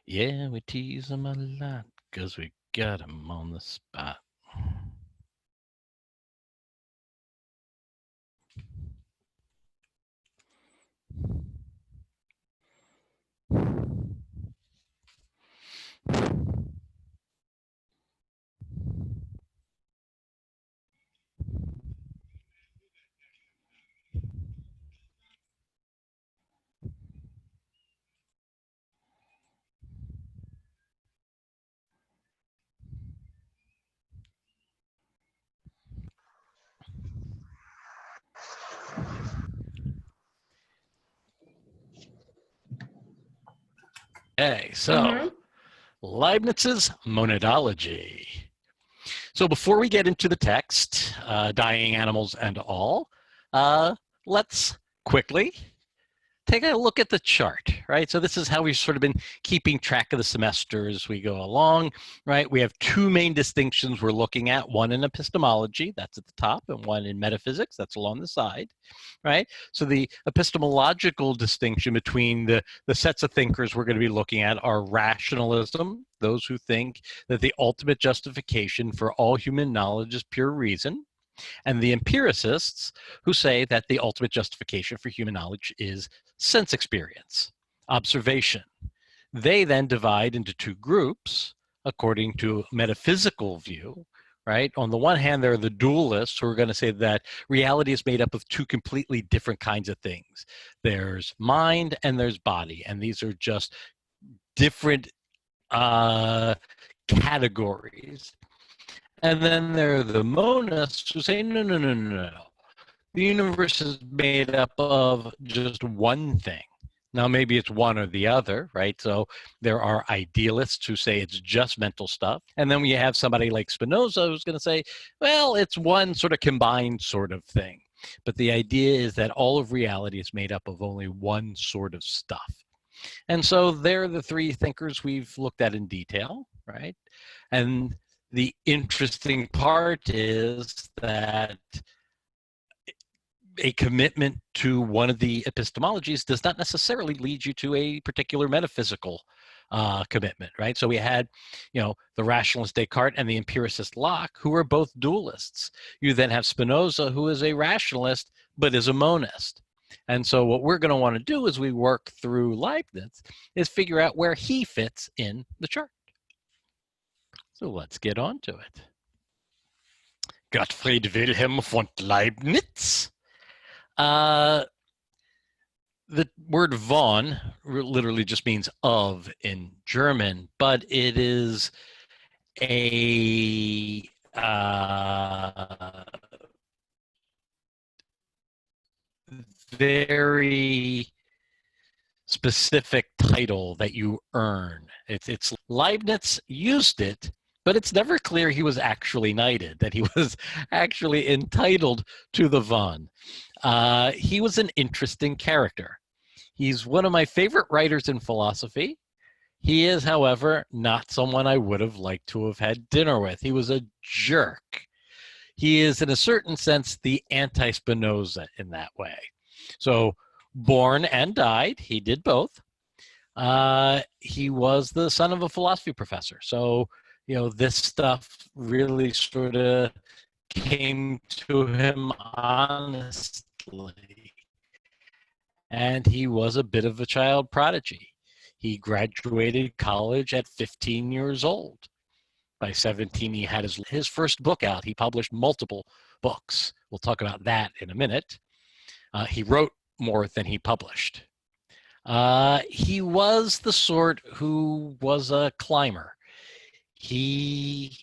Yeah, we tease them a lot because we got them on the spot. Okay, so Leibniz's monadology. So before we get into the text, dying animals and all, let's quickly take a look at the chart, right? So this is how we've sort of been keeping track of the semester as we go along, right? We have two main distinctions we're looking at, one in epistemology, that's at the top, and one in metaphysics, that's along the side, right? So the epistemological distinction between the sets of thinkers we're going to be looking at are rationalism, those who think that the ultimate justification for all human knowledge is pure reason, and the empiricists who say that the ultimate justification for human knowledge is sense experience, observation. They then divide into two groups according to metaphysical view, right? On the one hand, there are the dualists who are going to say that reality is made up of two completely different kinds of things. There's mind and there's body, and these are just different categories. And then there are the monists who say, no, no, no, no, no. The universe is made up of just one thing. Now, maybe it's one or the other, right? So there are idealists who say it's just mental stuff. And then we have somebody like Spinoza who's going to say, well, it's one sort of combined sort of thing. But the idea is that all of reality is made up of only one sort of stuff. And so they're the three thinkers we've looked at in detail, right? And the interesting part is that a commitment to one of the epistemologies does not necessarily lead you to a particular metaphysical commitment, right? So we had, the rationalist Descartes and the empiricist Locke, who are both dualists. You then have Spinoza, who is a rationalist, but is a monist. And so what we're going to want to do as we work through Leibniz is figure out where he fits in the chart. So let's get on to it. Gottfried Wilhelm von Leibniz. The word von literally just means of in German, but it is a very specific title that you earn. It's Leibniz used it, but it's never clear he was actually knighted, that he was actually entitled to the von. He was an interesting character. He's one of my favorite writers in philosophy. He is, however, not someone I would have liked to have had dinner with. He was a jerk. He is, in a certain sense, the anti-Spinoza in that way. So, born and died, he did both. He was the son of a philosophy professor. So, this stuff really sort of came to him honestly. And he was a bit of a child prodigy. He graduated college at 15 years old. By 17, he had his first book out. He published multiple books. We'll talk about that in a minute. He wrote more than he published. He was the sort who was a climber. He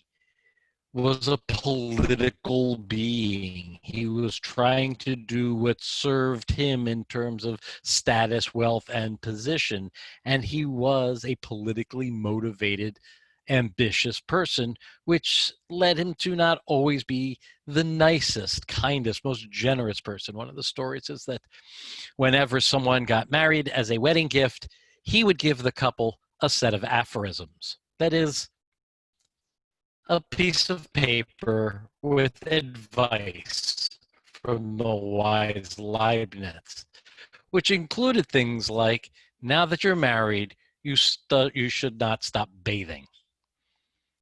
was a political being. He was trying to do what served him in terms of status, wealth, and position. And he was a politically motivated, ambitious person, which led him to not always be the nicest, kindest, most generous person. One of the stories is that whenever someone got married as a wedding gift, he would give the couple a set of aphorisms. That is, a piece of paper with advice from the wise Leibniz, which included things like, now that you're married, you should not stop bathing.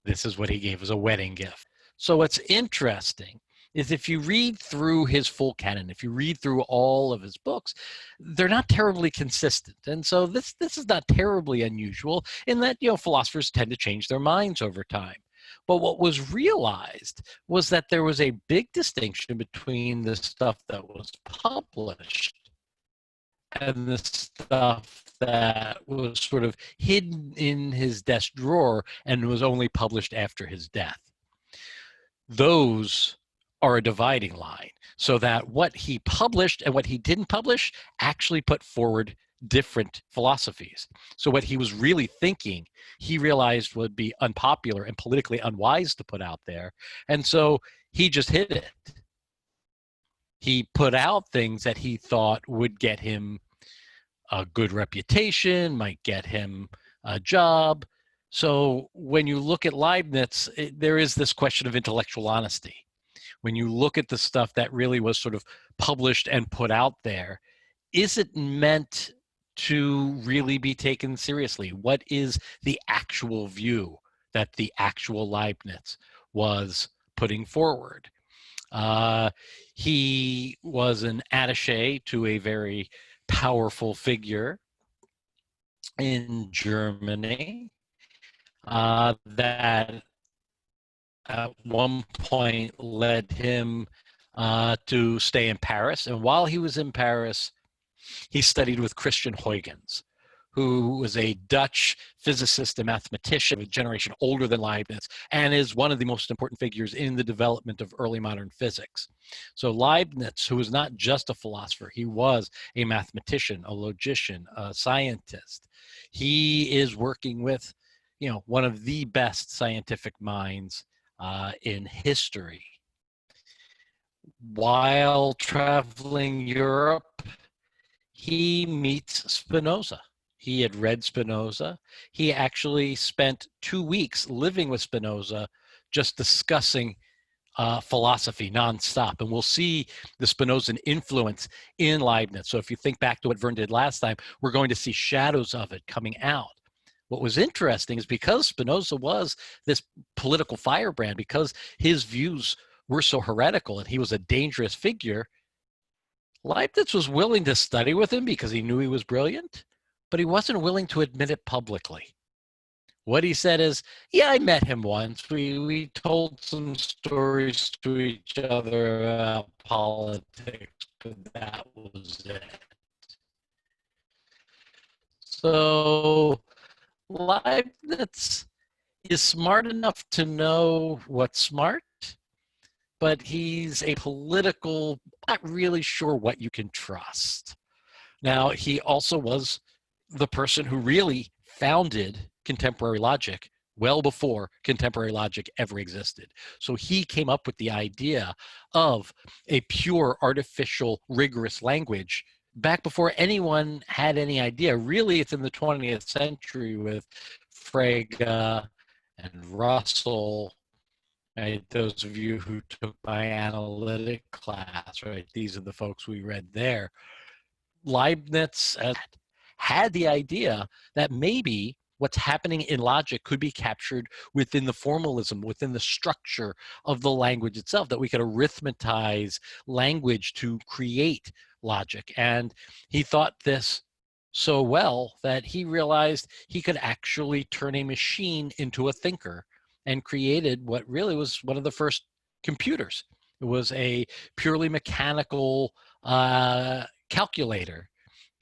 This is what he gave as a wedding gift. So what's interesting is if you read through his full canon, if you read through all of his books, they're not terribly consistent. And so this is not terribly unusual in that, philosophers tend to change their minds over time. But what was realized was that there was a big distinction between the stuff that was published and the stuff that was sort of hidden in his desk drawer and was only published after his death. Those are a dividing line, so that what he published and what he didn't publish actually put forward different philosophies. So what he was really thinking, he realized would be unpopular and politically unwise to put out there. And so he just hid it. He put out things that he thought would get him a good reputation, might get him a job. So when you look at Leibniz, there is this question of intellectual honesty. When you look at the stuff that really was sort of published and put out there, is it meant to really be taken seriously? What is the actual view that the actual Leibniz was putting forward? He was an attaché to a very powerful figure in Germany that at one point led him to stay in Paris. And while he was in Paris, he studied with Christian Huygens, who was a Dutch physicist and mathematician, a generation older than Leibniz, and is one of the most important figures in the development of early modern physics. So Leibniz, who was not just a philosopher, he was a mathematician, a logician, a scientist. He is working with, one of the best scientific minds in history. While traveling Europe, he meets Spinoza. He had read Spinoza. He actually spent 2 weeks living with Spinoza, just discussing philosophy nonstop. And we'll see the Spinozan influence in Leibniz. So if you think back to what Vern did last time, we're going to see shadows of it coming out. What was interesting is because Spinoza was this political firebrand, because his views were so heretical and he was a dangerous figure, Leibniz was willing to study with him because he knew he was brilliant, but he wasn't willing to admit it publicly. What he said is, yeah, I met him once. We told some stories to each other about politics, but that was it. So Leibniz is smart enough to know what's smart, but he's a political, not really sure what you can trust. Now, he also was the person who really founded contemporary logic well before contemporary logic ever existed. So he came up with the idea of a pure, artificial, rigorous language back before anyone had any idea. Really, it's in the 20th century with Frege and Russell. Right? Those of you who took my analytic class, right? These are the folks we read there. Leibniz had the idea that maybe what's happening in logic could be captured within the formalism, within the structure of the language itself, that we could arithmetize language to create logic. And he thought this so well that he realized he could actually turn a machine into a thinker, and created what really was one of the first computers. It was a purely mechanical calculator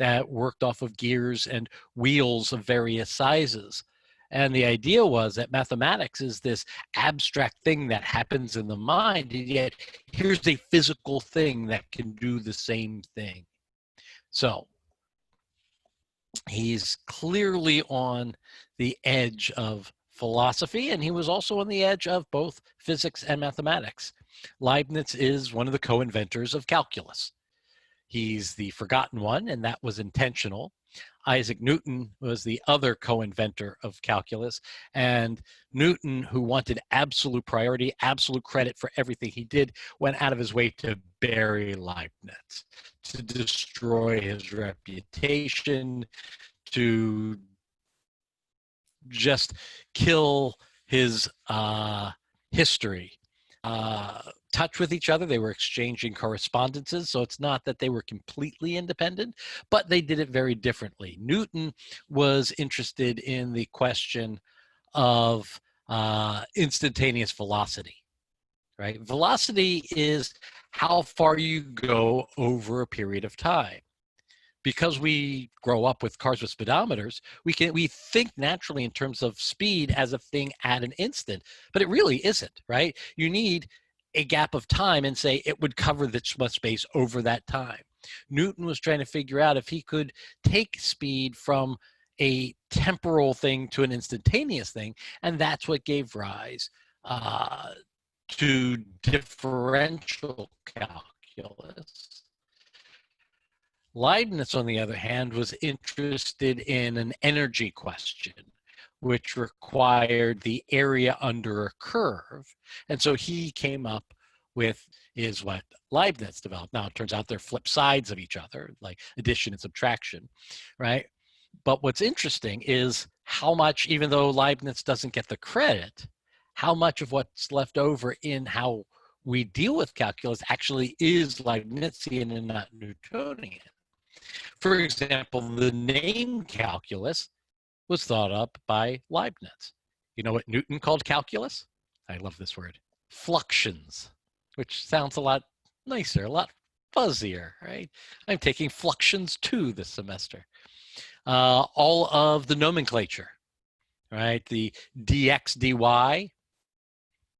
that worked off of gears and wheels of various sizes. And the idea was that mathematics is this abstract thing that happens in the mind, and yet here's a physical thing that can do the same thing. So he's clearly on the edge of philosophy, and he was also on the edge of both physics and mathematics. Leibniz is one of the co-inventors of calculus. He's the forgotten one, and that was intentional. Isaac Newton was the other co-inventor of calculus, and Newton, who wanted absolute priority, absolute credit for everything he did, went out of his way to bury Leibniz, to destroy his reputation, to just kill his history. Touch with each other. They were exchanging correspondences, so it's not that they were completely independent, but they did it very differently. Newton was interested in the question of instantaneous velocity, right? Velocity is how far you go over a period of time. Because we grow up with cars with speedometers, we think naturally in terms of speed as a thing at an instant, but it really isn't, right? You need a gap of time and say it would cover this much space over that time. Newton was trying to figure out if he could take speed from a temporal thing to an instantaneous thing, and that's what gave rise to differential calculus. Leibniz, on the other hand, was interested in an energy question, which required the area under a curve. And so he came up with is what Leibniz developed. Now, it turns out they're flip sides of each other, like addition and subtraction, right? But what's interesting is how much, even though Leibniz doesn't get the credit, how much of what's left over in how we deal with calculus actually is Leibnizian and not Newtonian. For example, the name calculus was thought up by Leibniz. You know what Newton called calculus? I love this word. Fluxions, which sounds a lot nicer, a lot fuzzier, right? I'm taking fluxions 2 this semester. All of the nomenclature, right? The dx, dy,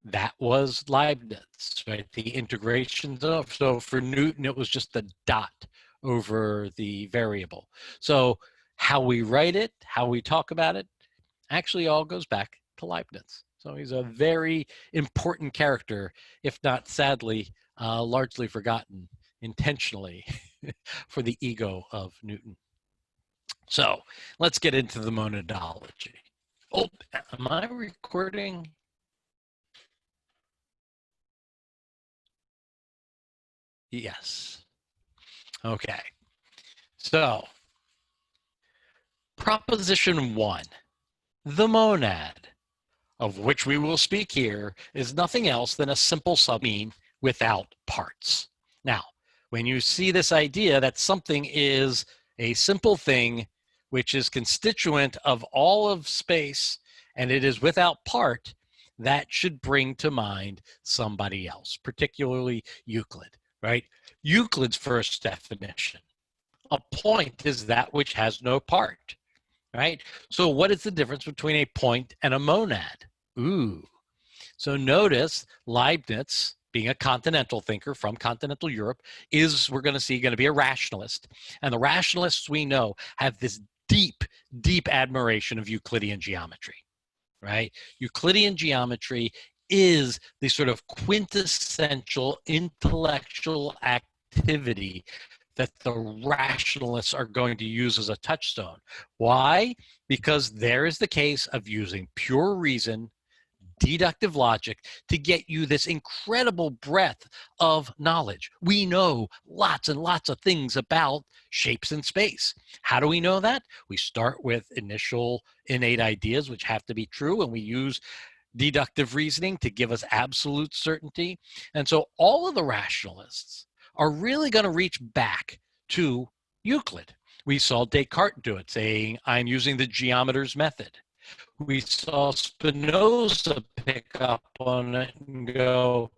that was Leibniz, right? The integration. So for Newton, it was just a dot over the variable. So how we write it, how we talk about it, actually all goes back to Leibniz. So he's a very important character, if not sadly, largely forgotten intentionally for the ego of Newton. So let's get into the monadology. Oh, am I recording? Yes. Okay. So, proposition 1, the monad, of which we will speak here, is nothing else than a simple submean without parts. Now, when you see this idea that something is a simple thing which is constituent of all of space and it is without part, that should bring to mind somebody else, particularly Euclid, right? Euclid's first definition. A point is that which has no part, right? So what is the difference between a point and a monad? Ooh. So notice Leibniz, being a continental thinker from continental Europe, is, we're going to see, going to be a rationalist. And the rationalists we know have this deep, deep admiration of Euclidean geometry, right? Euclidean geometry is the sort of quintessential intellectual activity that the rationalists are going to use as a touchstone. Why? Because there is the case of using pure reason, deductive logic to get you this incredible breadth of knowledge. We know lots and lots of things about shapes in space. How do we know that? We start with initial innate ideas, which have to be true, and we use deductive reasoning to give us absolute certainty. And so all of the rationalists are really going to reach back to Euclid. We saw Descartes do it, saying, I'm using the geometer's method. We saw Spinoza pick up on it and go,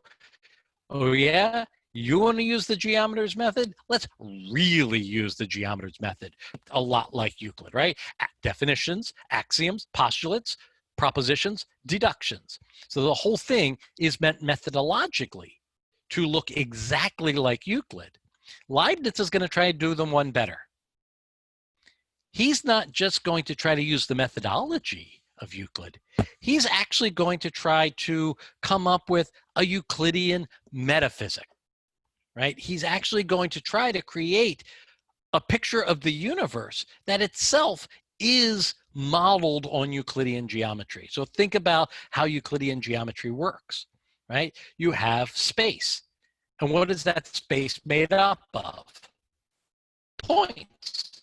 oh yeah, you want to use the geometer's method? Let's really use the geometer's method. A lot like Euclid, right? Definitions, axioms, postulates, propositions, deductions. So the whole thing is meant methodologically to look exactly like Euclid. Leibniz is going to try to do them one better. He's not just going to try to use the methodology of Euclid. He's actually going to try to come up with a Euclidean metaphysic, right? He's actually going to try to create a picture of the universe that itself is modeled on Euclidean geometry. So think about how Euclidean geometry works, right? You have space. And what is that space made up of? Points.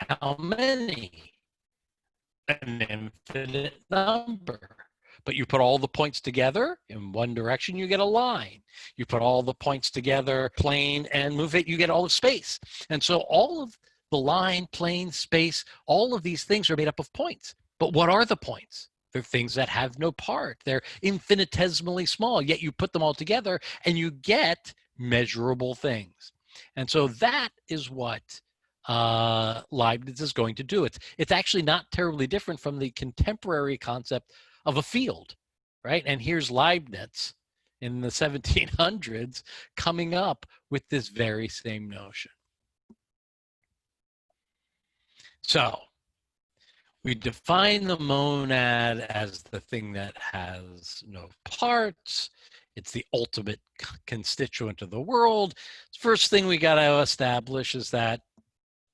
How many? An infinite number. But you put all the points together in one direction, you get a line. You put all the points together, plane, and move it, you get all the space. And so all of the line, plane, space, all of these things are made up of points. But what are the points? They're things that have no part. They're infinitesimally small, yet you put them all together and you get measurable things. And so that is what Leibniz is going to do. It's actually not terribly different from the contemporary concept of a field, right? And here's Leibniz in the 1700s coming up with this very same notion. So we define the monad as the thing that has no parts. It's the ultimate constituent of the world. First thing we got to establish is that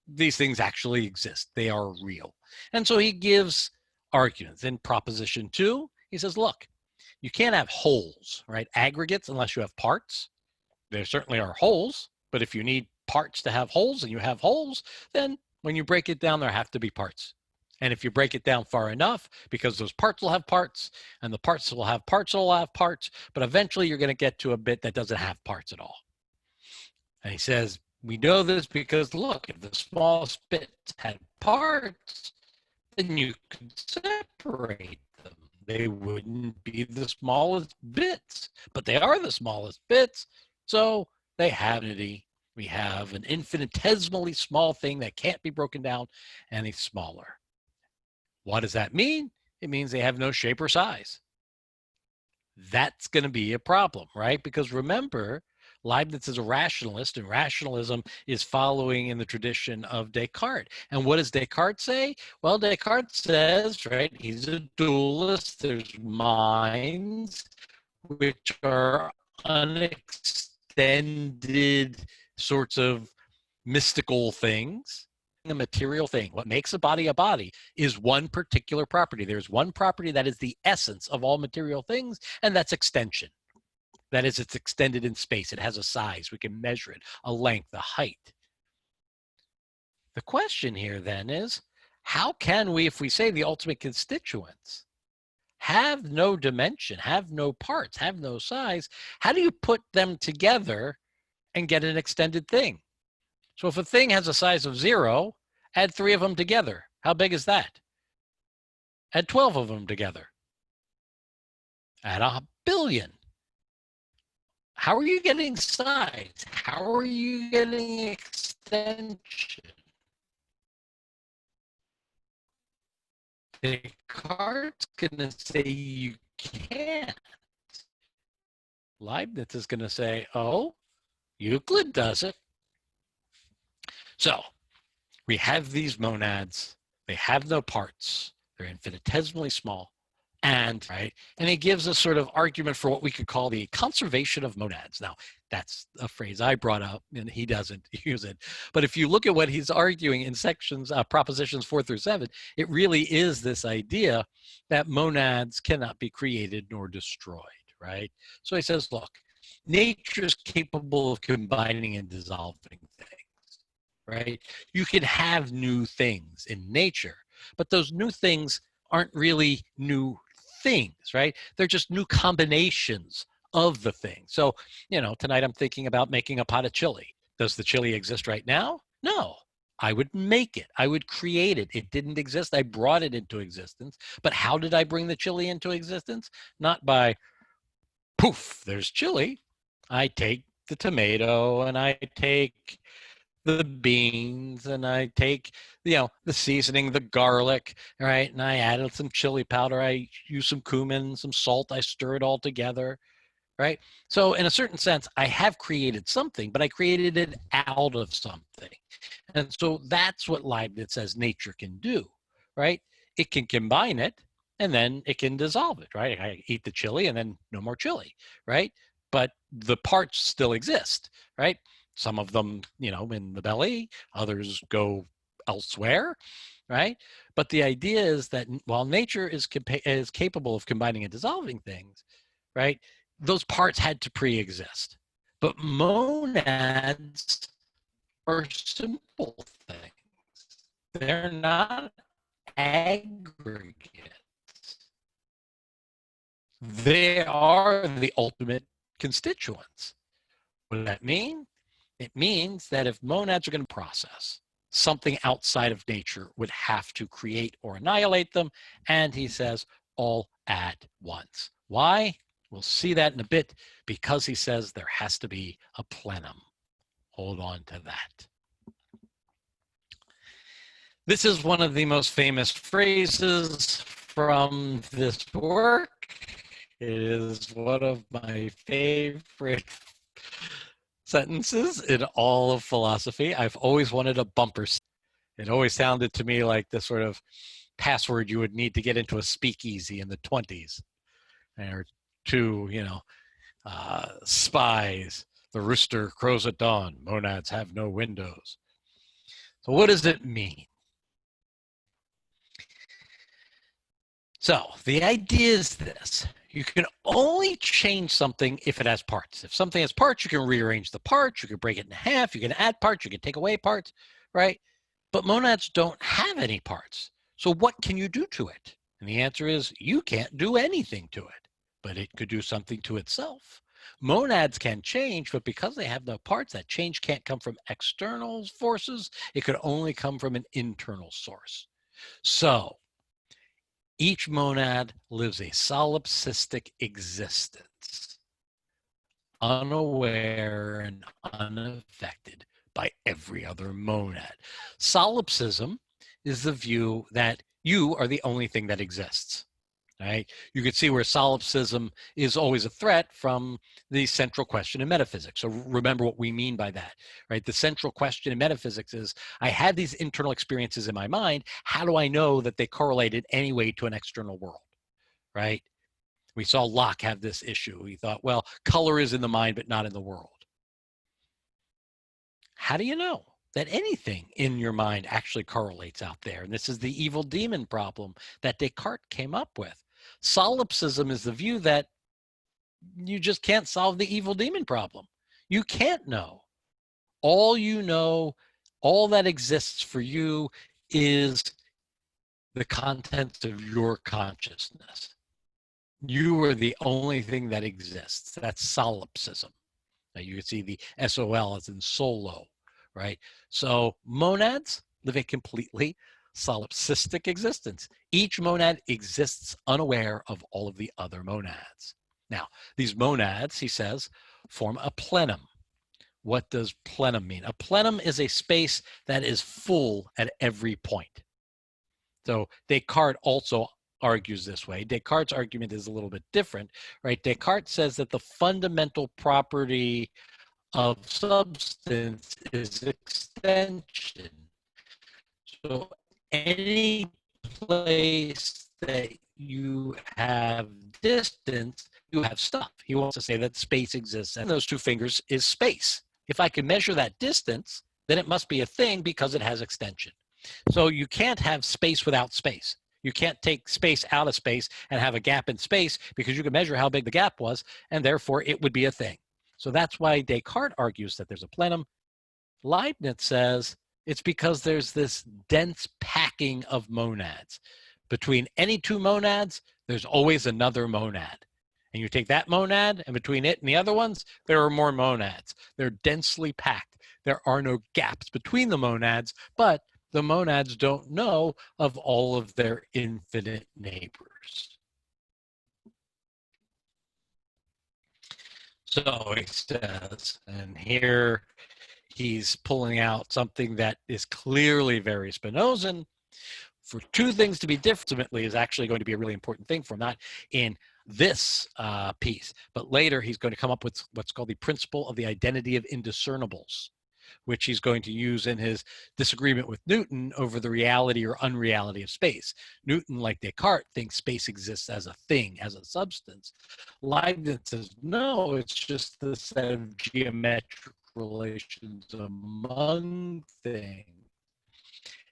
these things actually exist. They are real. And so he gives arguments. In proposition 2, he says, look, you can't have wholes, right? Aggregates unless you have parts. There certainly are wholes, but if you need parts to have wholes and you have wholes, then when you break it down, there have to be parts. And if you break it down far enough, because those parts will have parts, and the parts will have parts, but eventually you're going to get to a bit that doesn't have parts at all. And he says, we know this because, look, if the smallest bits had parts, then you could separate them. They wouldn't be the smallest bits, but they are the smallest bits, so they have unity. We have an infinitesimally small thing that can't be broken down any smaller. What does that mean? It means they have no shape or size. That's going to be a problem, right? Because remember, Leibniz is a rationalist, and rationalism is following in the tradition of Descartes. And what does Descartes say? Well, Descartes says, right, he's a dualist. There's minds which are unextended sorts of mystical things. A material thing. What makes a body is one particular property. There's one property that is the essence of all material things, and that's extension. That is, it's extended in space. It has a size. We can measure it, a length, a height. The question here then is, how can we, if we say the ultimate constituents, have no dimension, have no parts, have no size, how do you put them together and get an extended thing? So if a thing has a size of 0, add 3 of them together. How big is that? Add 12 of them together. Add 1 billion. How are you getting size? How are you getting extension? Descartes is going to say you can't. Leibniz is going to say, oh, Euclid does it. So we have these monads. They have no parts. They're infinitesimally small. And he gives a sort of argument for what we could call the conservation of monads. Now, that's a phrase I brought up, and he doesn't use it. But if you look at what he's arguing in sections, propositions 4 through 7, it really is this idea that monads cannot be created nor destroyed, right? So he says, look, nature is capable of combining and dissolving things, right? You can have new things in nature, but those new things aren't really new things, right? They're just new combinations of the thing. So, tonight I'm thinking about making a pot of chili. Does the chili exist right now? No. I would make it. I would create it. It didn't exist. I brought it into existence. But how did I bring the chili into existence? Not by, poof, there's chili. I take the tomato and I take the beans and I take, the seasoning, the garlic, right? And I added some chili powder. I use some cumin, some salt. I stir it all together, right? So in a certain sense, I have created something, but I created it out of something. And so that's what Leibniz says nature can do, right? It can combine it and then it can dissolve it, right? I eat the chili and then no more chili, right? But the parts still exist, right? Some of them, in the belly, others go elsewhere, right? But the idea is that while nature is capable of combining and dissolving things, right, those parts had to pre-exist. But monads are simple things. They're not aggregates. They are the ultimate constituents. What does that mean? It means that if monads are going to process, something outside of nature would have to create or annihilate them. And he says, all at once. Why? We'll see that in a bit, because he says there has to be a plenum. Hold on to that. This is one of the most famous phrases from this work. It is one of my favorite sentences in all of philosophy. I've always wanted a bumper. It always sounded to me like the sort of password you would need to get into a speakeasy in the 20s. Or two, spies. The rooster crows at dawn. Monads have no windows. So what does it mean? So the idea is this. You can only change something if it has parts. If something has parts, you can rearrange the parts, you can break it in half, you can add parts, you can take away parts, right? But monads don't have any parts. So what can you do to it? And the answer is you can't do anything to it, but it could do something to itself. Monads can change, but because they have no parts, that change can't come from external forces. It could only come from an internal source. So each monad lives a solipsistic existence, unaware and unaffected by every other monad. Solipsism is the view that you are the only thing that exists. Right? You can see where solipsism is always a threat from the central question in metaphysics. So remember what we mean by that, right? The central question in metaphysics is, I had these internal experiences in my mind. How do I know that they correlate in any way to an external world, right? We saw Locke have this issue. He thought, well, color is in the mind, but not in the world. How do you know that anything in your mind actually correlates out there? And this is the evil demon problem that Descartes came up with. Solipsism is the view that you just can't solve the evil demon problem. You can't know. All you know, all that exists for you is the contents of your consciousness. You are the only thing that exists. That's solipsism. Now you can see the SOL as in solo, right? So monads live a completely solipsistic existence. Each monad exists unaware of all of the other monads. Now, these monads, he says, form a plenum. What does plenum mean? A plenum is a space that is full at every point. So Descartes also argues this way. Descartes' argument is a little bit different, right? Descartes says that the fundamental property of substance is extension. So any place that you have distance, you have stuff. He wants to say that space exists, and those two fingers is space. If I can measure that distance, then it must be a thing because it has extension. So you can't have space without space. You can't take space out of space and have a gap in space, because you can measure how big the gap was, and therefore it would be a thing. So that's why Descartes argues that there's a plenum. Leibniz says it's because there's this dense packing of monads. Between any two monads, there's always another monad. And you take that monad, and between it and the other ones, there are more monads. They're densely packed. There are no gaps between the monads, but the monads don't know of all of their infinite neighbors. So he says, and here he's pulling out something that is clearly very Spinozan. For two things to be different ultimately is actually going to be a really important thing for him, not in this piece, but later he's going to come up with what's called the principle of the identity of indiscernibles, which he's going to use in his disagreement with Newton over the reality or unreality of space. Newton, like Descartes, thinks space exists as a thing, as a substance. Leibniz says, no, it's just the set of geometrical relations among things.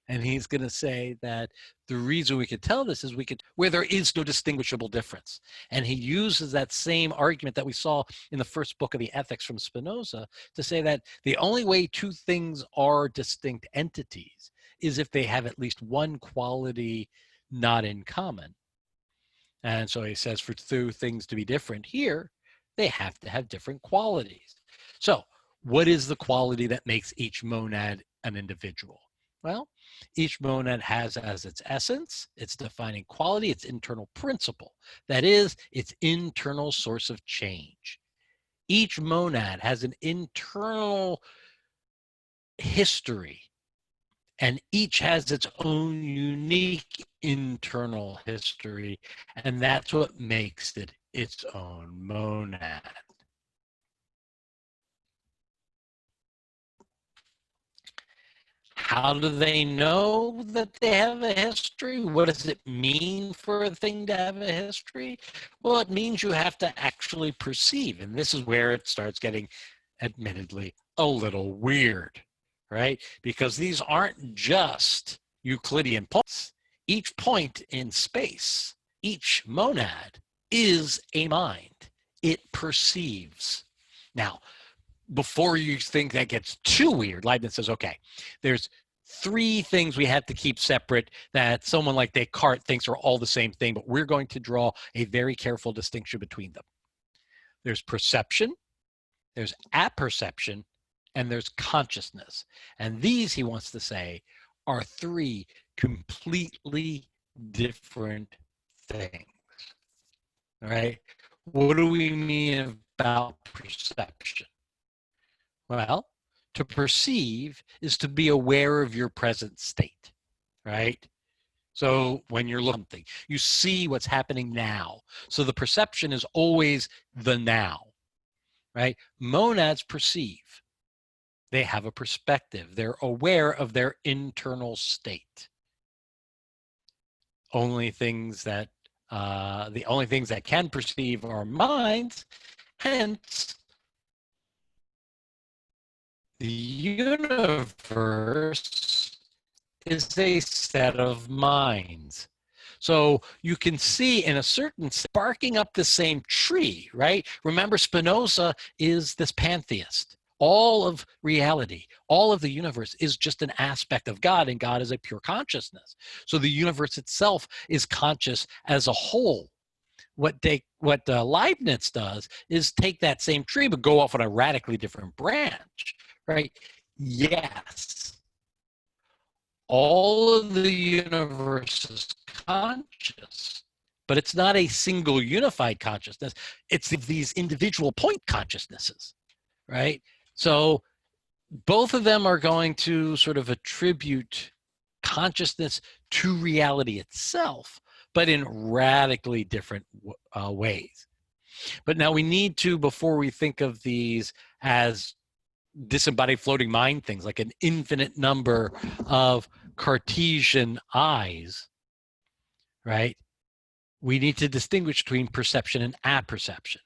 And he's going to say that the reason we could tell this is where there is no distinguishable difference. And he uses that same argument that we saw in the first book of the Ethics from Spinoza to say that the only way two things are distinct entities is if they have at least one quality not in common. And so he says for two things to be different here, they have to have different qualities. So what is the quality that makes each monad an individual? Well, each monad has as its essence, its defining quality, its internal principle. That is, its internal source of change. Each monad has an internal history, and each has its own unique internal history, and that's what makes it its own monad. How do they know that they have a history? What does it mean for a thing to have a history? Well, it means you have to actually perceive, and this is where it starts getting, admittedly, a little weird, right? Because these aren't just Euclidean points. Each point in space, each monad is a mind. It perceives. Now, before you think that gets too weird, Leibniz says, okay, there's three things we have to keep separate that someone like Descartes thinks are all the same thing, but we're going to draw a very careful distinction between them. There's perception, there's apperception, and there's consciousness. And these, he wants to say, are three completely different things. All right? What do we mean about perception? Well, to perceive is to be aware of your present state, right? So when you're looking at something, you see what's happening now. So the perception is always the now, right? Monads perceive. They have a perspective. They're aware of their internal state. The only things that can perceive are minds, hence the universe is a set of minds. So you can see in a certain sparking up the same tree, right? Remember, Spinoza is this pantheist. All of reality, all of the universe is just an aspect of God, and God is a pure consciousness. So the universe itself is conscious as a whole. What Leibniz does is take that same tree but go off on a radically different branch, right? Yes, all of the universe is conscious, but it's not a single unified consciousness. It's these individual point consciousnesses, right? So both of them are going to sort of attribute consciousness to reality itself, but in radically different ways. But now we need to, before we think of these as disembodied floating mind things, like an infinite number of Cartesian eyes, right? We need to distinguish between perception and apperception.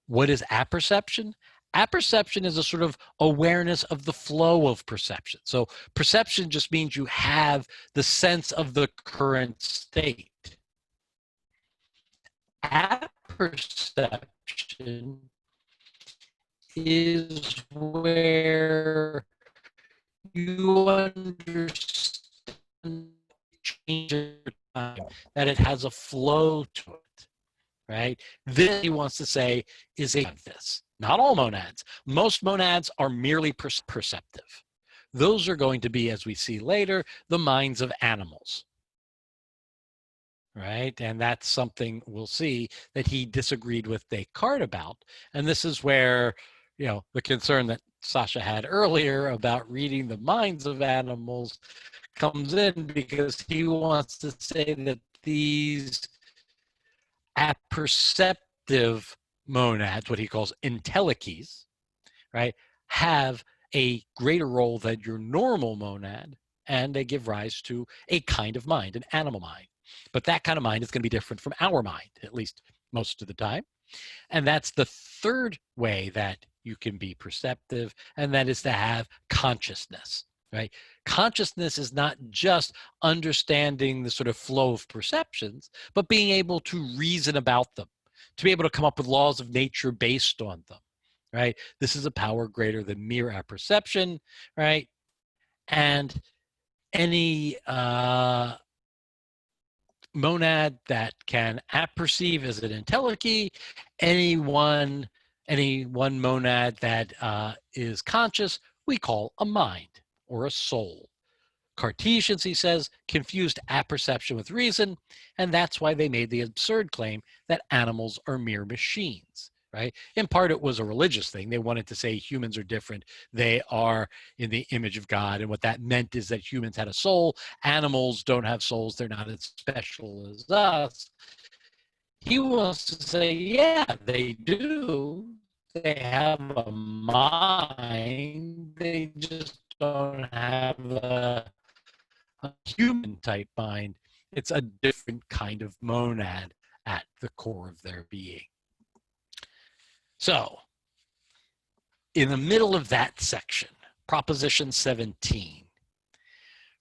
What is apperception? Apperception is a sort of awareness of the flow of perception. So perception just means you have the sense of the current state. Apperception is where you understand change over time, that it has a flow to it, right? This, he wants to say, is this. Not all monads. Most monads are merely perceptive. Those are going to be, as we see later, the minds of animals, right? And that's something we'll see that he disagreed with Descartes about. And this is where, the concern that Sasha had earlier about reading the minds of animals comes in, because he wants to say that these apperceptive monads, what he calls entelechies, right, have a greater role than your normal monad, and they give rise to a kind of mind, an animal mind. But that kind of mind is going to be different from our mind, at least most of the time. And that's the third way that you can be perceptive, and that is to have consciousness, right? Consciousness is not just understanding the sort of flow of perceptions, but being able to reason about them, to be able to come up with laws of nature based on them, right? This is a power greater than mere apperception, right? And any monad that can apperceive as an entelechy, any one monad that is conscious, we call a mind or a soul. Cartesians, he says, confused apperception with reason, and that's why they made the absurd claim that animals are mere machines, right? In part, it was a religious thing. They wanted to say humans are different. They are in the image of God, and what that meant is that humans had a soul. Animals don't have souls. They're not as special as us. He wants to say, yeah, they do. They have a mind. They just don't have a human type mind. It's a different kind of monad at the core of their being. So, in the middle of that section, Proposition 17,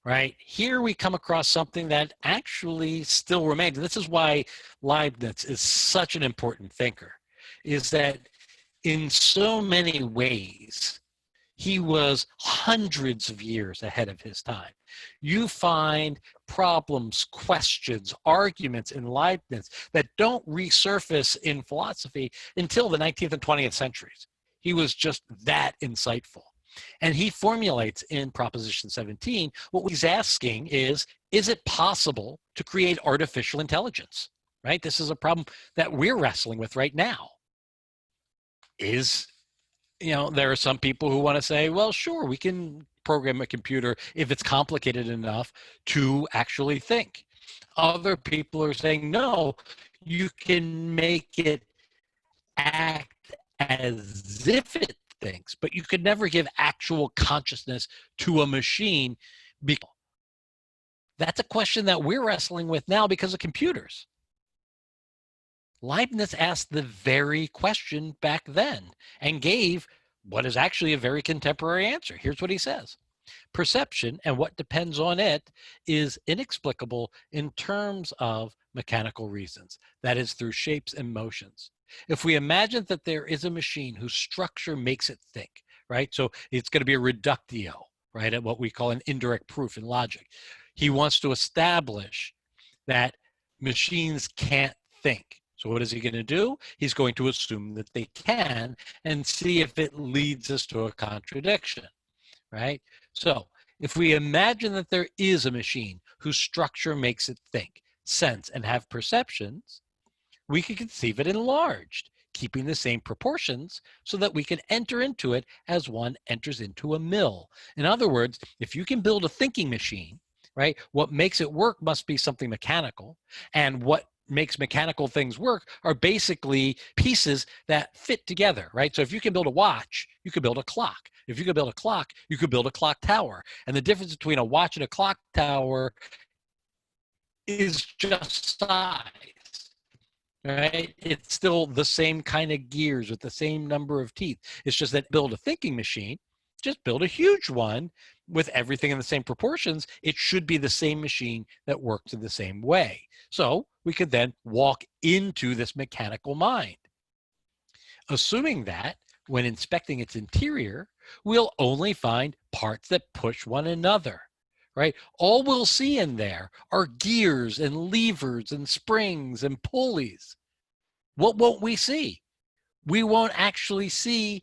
right? Here we come across something that actually still remains. And this is why Leibniz is such an important thinker, is that in so many ways, he was hundreds of years ahead of his time. You find problems, questions, arguments in Leibniz that don't resurface in philosophy until the 19th and 20th centuries. He was just that insightful. And he formulates in Proposition 17, what he's asking is it possible to create artificial intelligence, right? This is a problem that we're wrestling with right now. There are some people who want to say, well, sure, we can program a computer if it's complicated enough to actually think. Other people are saying, no, you can make it act as if it thinks, but you could never give actual consciousness to a machine. That's a question that we're wrestling with now because of computers. Leibniz asked the very question back then and gave what is actually a very contemporary answer. Here's what he says. Perception and what depends on it is inexplicable in terms of mechanical reasons, that is, through shapes and motions. If we imagine that there is a machine whose structure makes it think, right? So it's going to be a reductio, right? At what we call an indirect proof in logic. He wants to establish that machines can't think. So what is he going to do? He's going to assume that they can and see if it leads us to a contradiction, right? So if we imagine that there is a machine whose structure makes it think, sense, and have perceptions, we can conceive it enlarged, keeping the same proportions so that we can enter into it as one enters into a mill. In other words, if you can build a thinking machine, right, what makes it work must be something mechanical, and what makes mechanical things work are basically pieces that fit together, right? So if you can build a watch, you could build a clock. If you could build a clock, you could build a clock tower. And the difference between a watch and a clock tower is just size, right? It's still the same kind of gears with the same number of teeth. It's just that build a thinking machine, just build a huge one with everything in the same proportions. It should be the same machine that works in the same way. So we could then walk into this mechanical mind. Assuming that when inspecting its interior, we'll only find parts that push one another, right? All we'll see in there are gears and levers and springs and pulleys. What won't we see? We won't actually see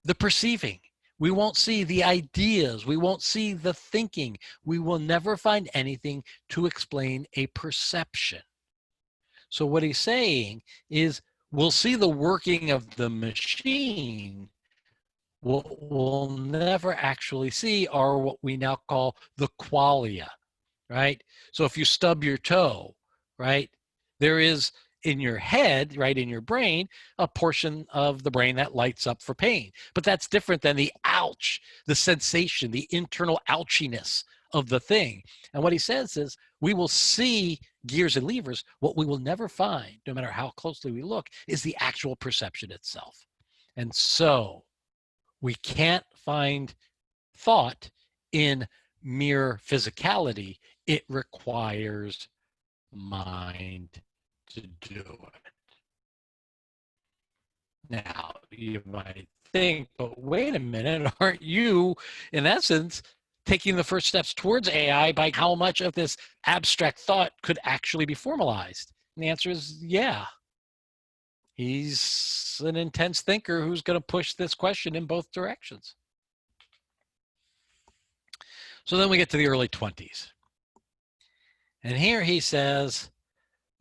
the perceiving. We won't see the ideas. We won't see the thinking. We will never find anything to explain a perception. So what he's saying is we'll see the working of the machine. What we'll never actually see are what we now call the qualia, right? So if you stub your toe, right, there is in your head, right, in your brain, a portion of the brain that lights up for pain. But that's different than the ouch, the sensation, the internal ouchiness of the thing. And what he says is we will see gears and levers. What we will never find, no matter how closely we look, is the actual perception itself. And so We can't find thought in mere physicality. It requires mind to do it. Now, you might think, but wait a minute, aren't you, in essence, taking the first steps towards AI by how much of this abstract thought could actually be formalized? And the answer is yeah. He's an intense thinker who's going to push this question in both directions. So then we get to the early 20s. And here he says,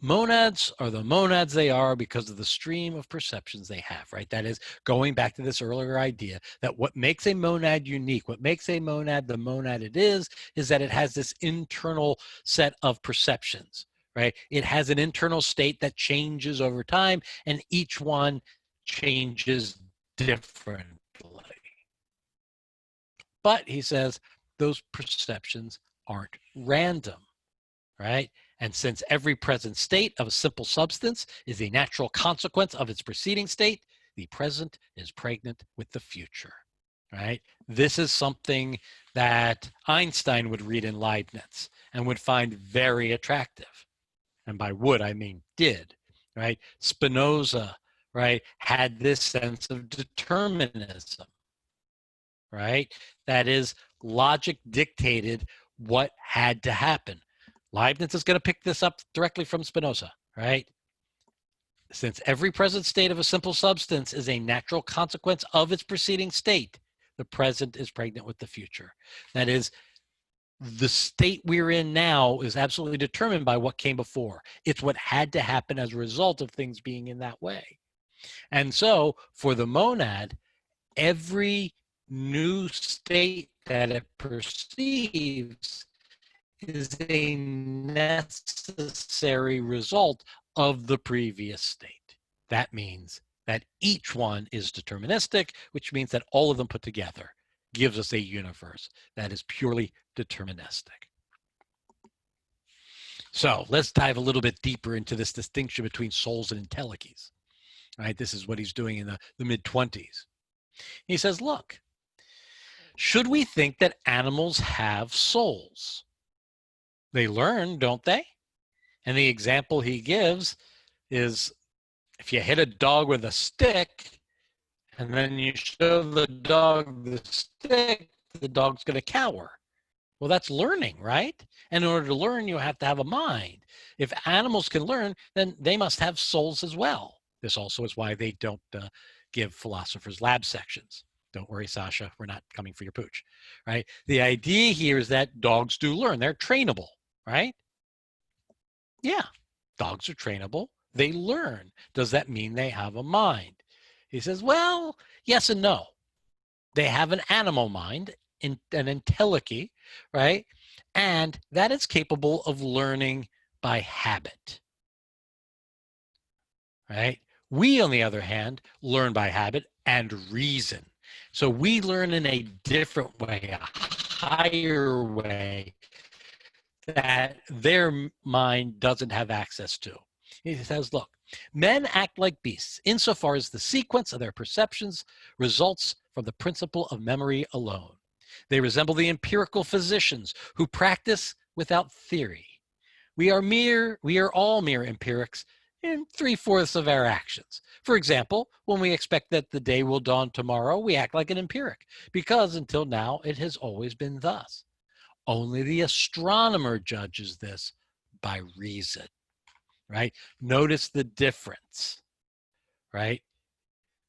monads are the monads they are because of the stream of perceptions they have, right? That is going back to this earlier idea that what makes a monad unique, what makes a monad the monad it is that it has this internal set of perceptions, right? It has an internal state that changes over time, and each one changes differently. But he says those perceptions aren't random, right? And since every present state of a simple substance is a natural consequence of its preceding state, the present is pregnant with the future, right? This is something that Einstein would read in Leibniz and would find very attractive. And by would, I mean did, right? Spinoza, right, had this sense of determinism, right? That is, logic dictated what had to happen. Leibniz is going to pick this up directly from Spinoza, right? Since every present state of a simple substance is a natural consequence of its preceding state, the present is pregnant with the future. That is, the state we're in now is absolutely determined by what came before. It's what had to happen as a result of things being in that way. And so for the monad, every new state that it perceives is a necessary result of the previous state. That means that each one is deterministic, which means that all of them put together gives us a universe that is purely deterministic. So let's dive a little bit deeper into this distinction between souls and entelechies. Right? This is what he's doing in the mid-20s. He says, look, should we think that animals have souls? They learn, don't they? And the example he gives is if you hit a dog with a stick and then you show the dog the stick, the dog's going to cower. Well, that's learning, right? And in order to learn, you have to have a mind. If animals can learn, then they must have souls as well. This also is why they don't give philosophers lab sections. Don't worry, Sasha, we're not coming for your pooch, right? The idea here is that dogs do learn. They're trainable, right? Yeah, dogs are trainable. They learn. Does that mean they have a mind? He says, well, yes and no. They have an animal mind, an entelechy, right? And that is capable of learning by habit, right? We, on the other hand, learn by habit and reason. So we learn in a different way, a higher way that their mind doesn't have access to. He says, look, men act like beasts insofar as the sequence of their perceptions results from the principle of memory alone. They resemble the empirical physicians who practice without theory. We are all mere empirics in 3/4 of our actions. For example, when we expect that the day will dawn tomorrow, we act like an empiric because until now it has always been thus. Only the astronomer judges this by reason, right? Notice the difference, right?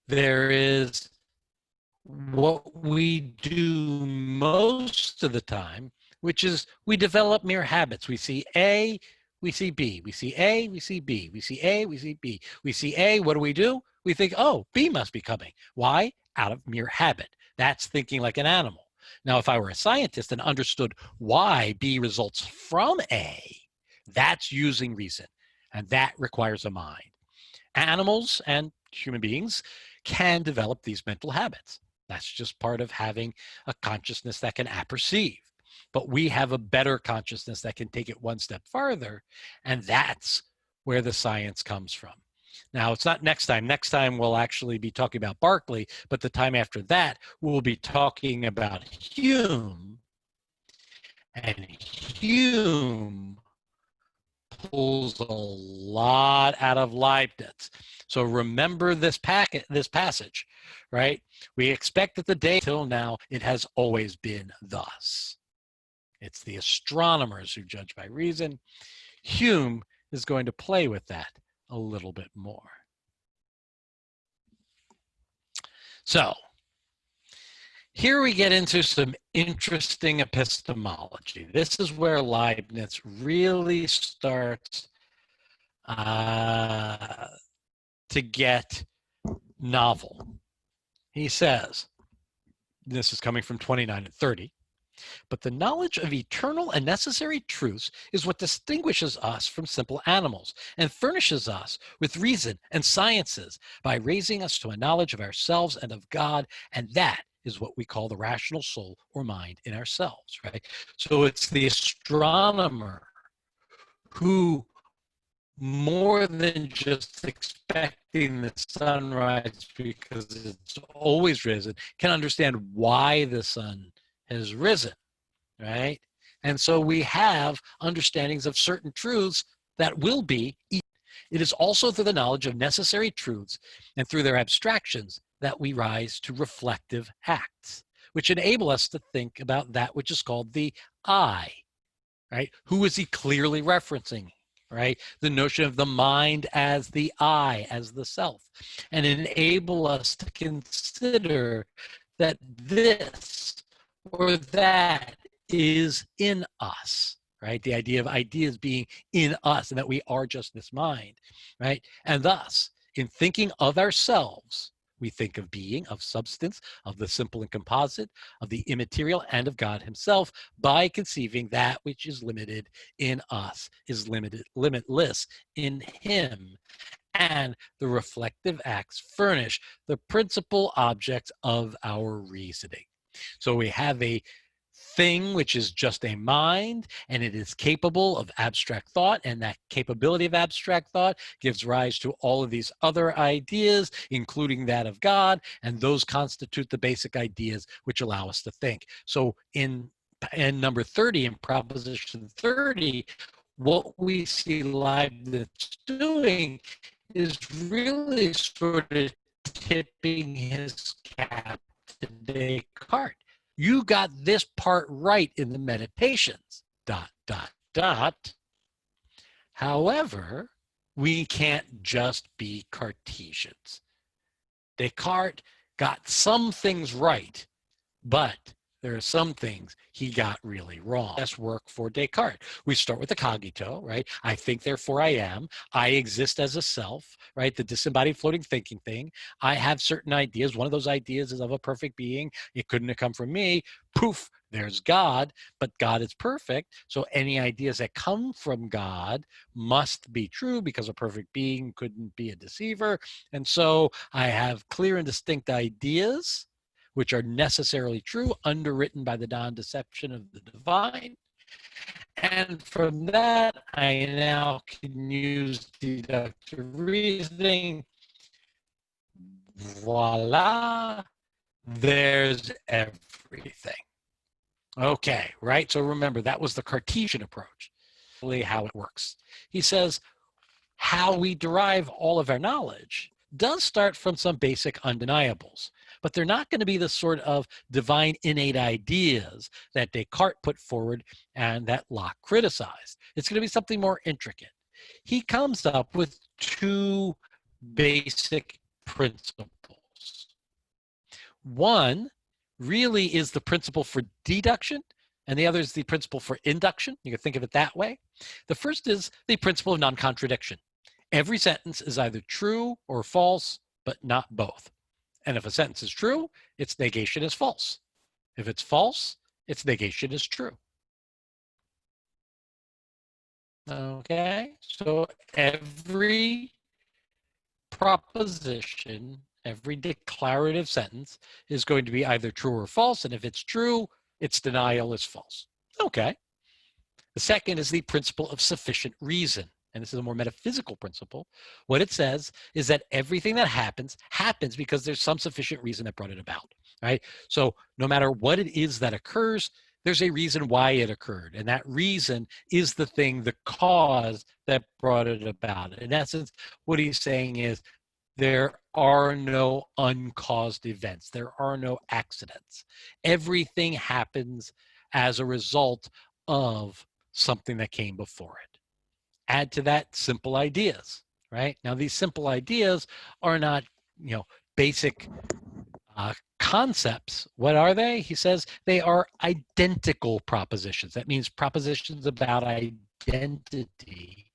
There is what we do most of the time, which is we develop mere habits. We see A, we see B. We see A, we see B. We see A, we see B. We see A, what do? We think, oh, B must be coming. Why? Out of mere habit. That's thinking like an animal. Now, if I were a scientist and understood why B results from A, that's using reason, and that requires a mind. Animals and human beings can develop these mental habits. That's just part of having a consciousness that can apperceive. But we have a better consciousness that can take it one step farther, and that's where the science comes from. Now, it's not next time. Next time, we'll actually be talking about Berkeley, but the time after that, we'll be talking about Hume. And Hume pulls a lot out of Leibniz. So remember this passage, right? We expect that the day till now, it has always been thus. It's the astronomers who judge by reason. Hume is going to play with that a little bit more. So here we get into some interesting epistemology. This is where Leibniz really starts to get novel. He says, this is coming from 29 and 30, but the knowledge of eternal and necessary truths is what distinguishes us from simple animals and furnishes us with reason and sciences by raising us to a knowledge of ourselves and of God, and that is what we call the rational soul or mind in ourselves, right? So it's the astronomer who, more than just expecting the sunrise because it's always risen, can understand why the sun has risen, right? And so we have understandings of certain truths that will be. It is also through the knowledge of necessary truths and through their abstractions that we rise to reflective acts, which enable us to think about that which is called the I, right? Who is he clearly referencing, right? The notion of the mind as the I, as the self, and enable us to consider that this or that is in us, right? The idea of ideas being in us and that we are just this mind, right? And thus, in thinking of ourselves, we think of being, of substance, of the simple and composite, of the immaterial, and of God himself by conceiving that which is limited in us is limitless in him. And the reflective acts furnish the principal objects of our reasoning. So we have a thing which is just a mind, and it is capable of abstract thought, and that capability of abstract thought gives rise to all of these other ideas, including that of God, and those constitute the basic ideas which allow us to think. So in number 30, in proposition 30, what we see Leibniz doing is really sort of tipping his cap to Descartes. You got this part right in the Meditations, ... However, we can't just be Cartesians. Descartes got some things right, but there are some things he got really wrong. Best work for Descartes. We start with the cogito, right? I think, therefore I am. I exist as a self, right? The disembodied floating thinking thing. I have certain ideas. One of those ideas is of a perfect being. It couldn't have come from me. Poof, there's God, but God is perfect. So any ideas that come from God must be true because a perfect being couldn't be a deceiver. And so I have clear and distinct ideas which are necessarily true, underwritten by the non-deception of the divine. And from that, I now can use deductive reasoning. Voila, there's everything. Okay, right? So remember, that was the Cartesian approach, really how it works. He says, how we derive all of our knowledge does start from some basic undeniables, but they're not going to be the sort of divine innate ideas that Descartes put forward and that Locke criticized. It's going to be something more intricate. He comes up with two basic principles. One really is the principle for deduction, and the other is the principle for induction. You can think of it that way. The first is the principle of non-contradiction. Every sentence is either true or false, but not both. And if a sentence is true, its negation is false. If it's false, its negation is true. Okay, so every proposition, every declarative sentence is going to be either true or false, and if it's true, its denial is false. Okay. The second is the principle of sufficient reason. and this is a more metaphysical principle, what it says is that everything that happens because there's some sufficient reason that brought it about, right? So no matter what it is that occurs, there's a reason why it occurred. And that reason is the thing, the cause that brought it about. In essence, what he's saying is there are no uncaused events. There are no accidents. Everything happens as a result of something that came before it. Add to that simple ideas, right? Now, these simple ideas are not, basic concepts. What are they? He says they are identical propositions. That means propositions about identity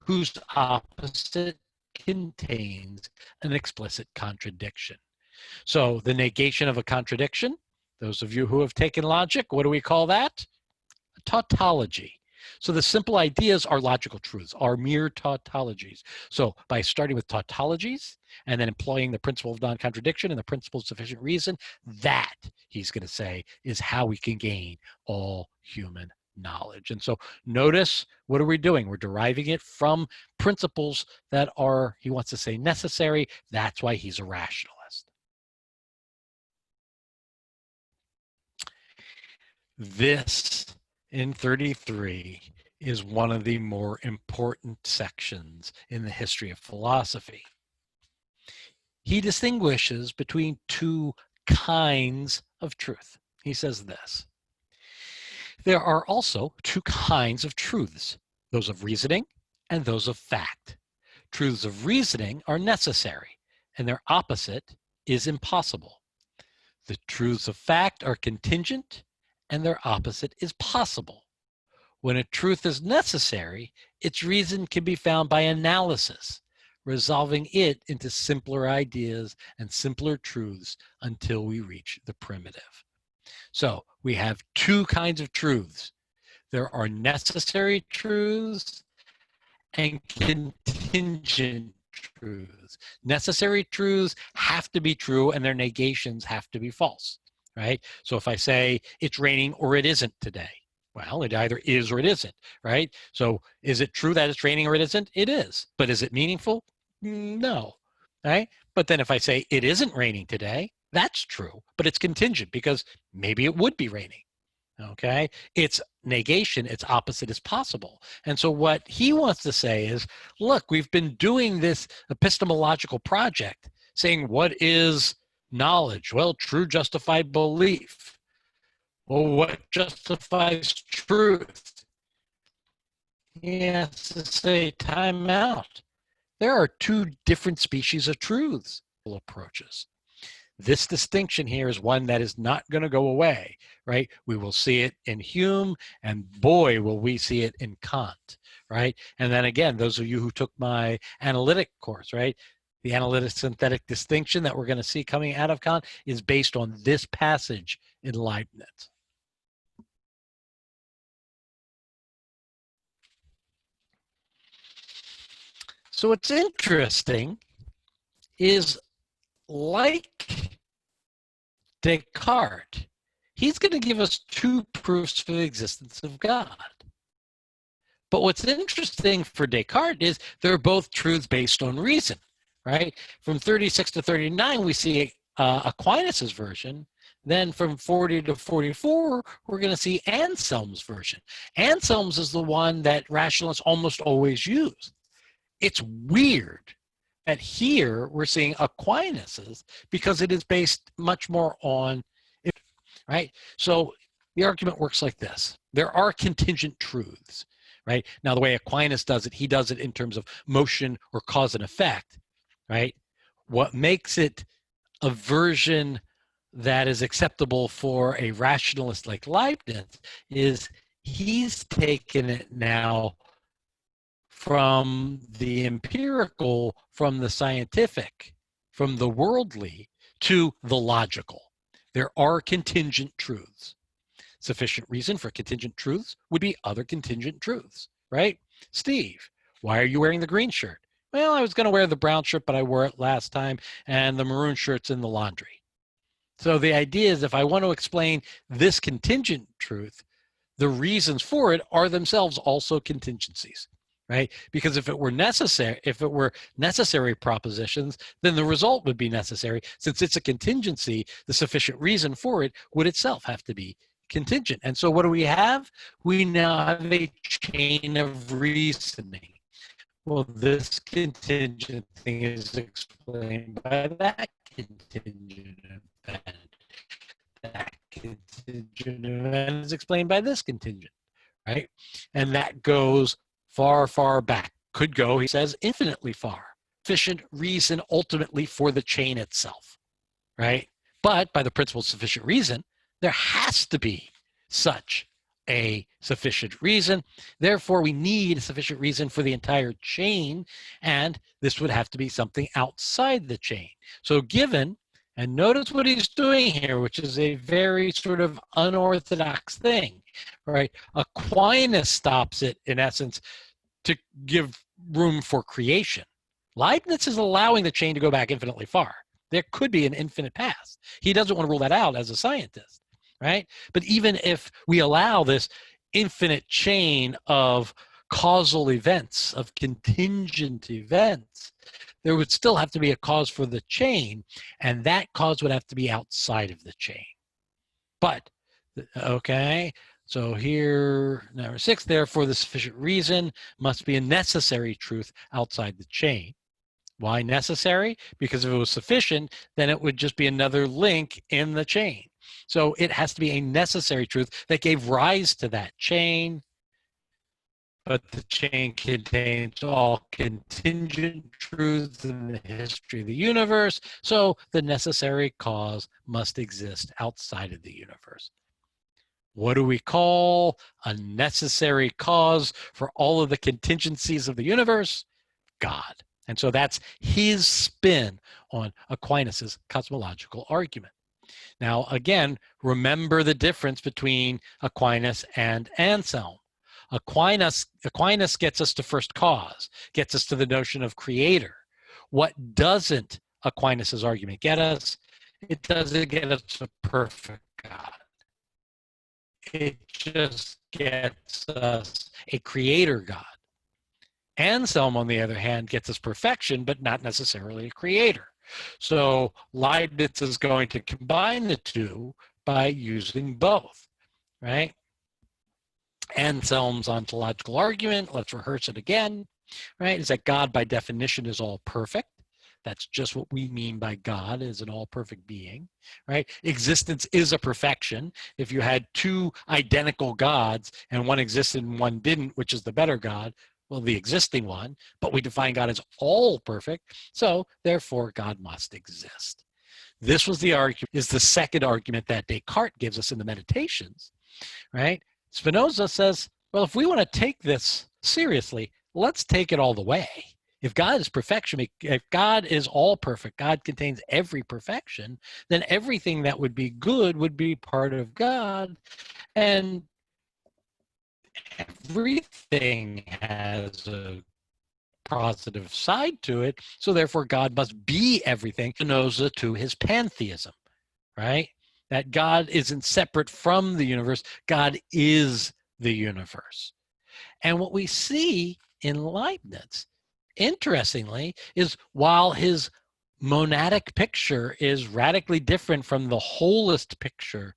whose opposite contains an explicit contradiction. So the negation of a contradiction, those of you who have taken logic, what do we call that? A tautology. So the simple ideas are logical truths, are mere tautologies. So by starting with tautologies and then employing the principle of non-contradiction and the principle of sufficient reason, that, he's going to say, is how we can gain all human knowledge. And so notice, what are we doing? We're deriving it from principles that are, he wants to say, necessary. That's why he's a rationalist. This, in 33, is one of the more important sections in the history of philosophy. He distinguishes between two kinds of truth. He says this: there are also two kinds of truths, those of reasoning and those of fact. Truths of reasoning are necessary, and their opposite is impossible. The truths of fact are contingent, and their opposite is possible. When a truth is necessary, its reason can be found by analysis, resolving it into simpler ideas and simpler truths until we reach the primitive. So we have two kinds of truths. There are necessary truths and contingent truths. Necessary truths have to be true and their negations have to be false, right? So if I say it's raining or it isn't today, well, it either is or it isn't, right? So is it true that it's raining or it isn't? It is. But is it meaningful? No, right? But then if I say it isn't raining today, that's true, but it's contingent because maybe it would be raining, okay? It's negation, its opposite is possible. And so what he wants to say is, look, we've been doing this epistemological project saying what is knowledge? Well, true justified belief. Well, what justifies truth? He has to say, time out. There are two different species of truths, approaches. This distinction here is one that is not going to go away, right? We will see it in Hume, and boy, will we see it in Kant, right? And then again, those of you who took my analytic course, right? The analytic synthetic distinction that we're going to see coming out of Kant is based on this passage in Leibniz. So what's interesting is, like Descartes, he's going to give us two proofs for the existence of God. But what's interesting for Descartes is they're both truths based on reason, right? From 36 to 39, we see Aquinas's version. Then from 40 to 44, we're going to see Anselm's version. Anselm's is the one that rationalists almost always use. It's weird that here we're seeing Aquinas's because it is based much more on it, right? So the argument works like this. There are contingent truths, right? Now, the way Aquinas does it, he does it in terms of motion or cause and effect, right? What makes it a version that is acceptable for a rationalist like Leibniz is he's taken it now from the empirical, from the scientific, from the worldly to the logical. There are contingent truths. Sufficient reason for contingent truths would be other contingent truths, right? Steve, why are you wearing the green shirt? Well, I was going to wear the brown shirt, but I wore it last time, and the maroon shirt's in the laundry. So the idea is if I want to explain this contingent truth, the reasons for it are themselves also contingencies. right? Because if it were necessary propositions, then the result would be necessary. Since it's a contingency, the sufficient reason for it would itself have to be contingent. And so what do we have? We now have a chain of reasoning. Well, this contingent thing is explained by that contingent event. That contingent event is explained by this contingent, right? And that goes far, far back. Could go, he says, infinitely far. Sufficient reason ultimately for the chain itself, right? But by the principle of sufficient reason, there has to be such a sufficient reason. Therefore, we need a sufficient reason for the entire chain, and this would have to be something outside the chain. So given, and notice what he's doing here, which is a very sort of unorthodox thing, right? Aquinas stops it, in essence, to give room for creation. Leibniz is allowing the chain to go back infinitely far. There could be an infinite past. He doesn't want to rule that out as a scientist, right? But even if we allow this infinite chain of causal events, of contingent events, there would still have to be a cause for the chain, and that cause would have to be outside of the chain. But, okay, so here, number 6, therefore the sufficient reason must be a necessary truth outside the chain. Why necessary? Because if it was sufficient, then it would just be another link in the chain. So it has to be a necessary truth that gave rise to that chain, but the chain contains all contingent truths in the history of the universe, so the necessary cause must exist outside of the universe. What do we call a necessary cause for all of the contingencies of the universe? God. And so that's his spin on Aquinas' cosmological argument. Now, again, remember the difference between Aquinas and Anselm. Aquinas gets us to first cause, gets us to the notion of creator. What doesn't Aquinas' argument get us? It doesn't get us a perfect God. It just gets us a creator God. Anselm, on the other hand, gets us perfection, but not necessarily a creator. So Leibniz is going to combine the two by using both, right? Anselm's ontological argument, let's rehearse it again, right, is that God by definition is all perfect. That's just what we mean by God, is an all-perfect being, right? Existence is a perfection. If you had two identical gods and one existed and one didn't, which is the better God? Well, the existing one, but we define God as all perfect, so therefore God must exist. This was the argument, is the second argument that Descartes gives us in the Meditations, right? Spinoza says, well, if we want to take this seriously, let's take it all the way. If God is perfection, if God is all perfect, God contains every perfection, then everything that would be good would be part of God, and everything has a positive side to it, so therefore God must be everything. Spinoza to his pantheism, right? That God isn't separate from the universe, God is the universe. And what we see in Leibniz, interestingly, is while his monadic picture is radically different from the holist picture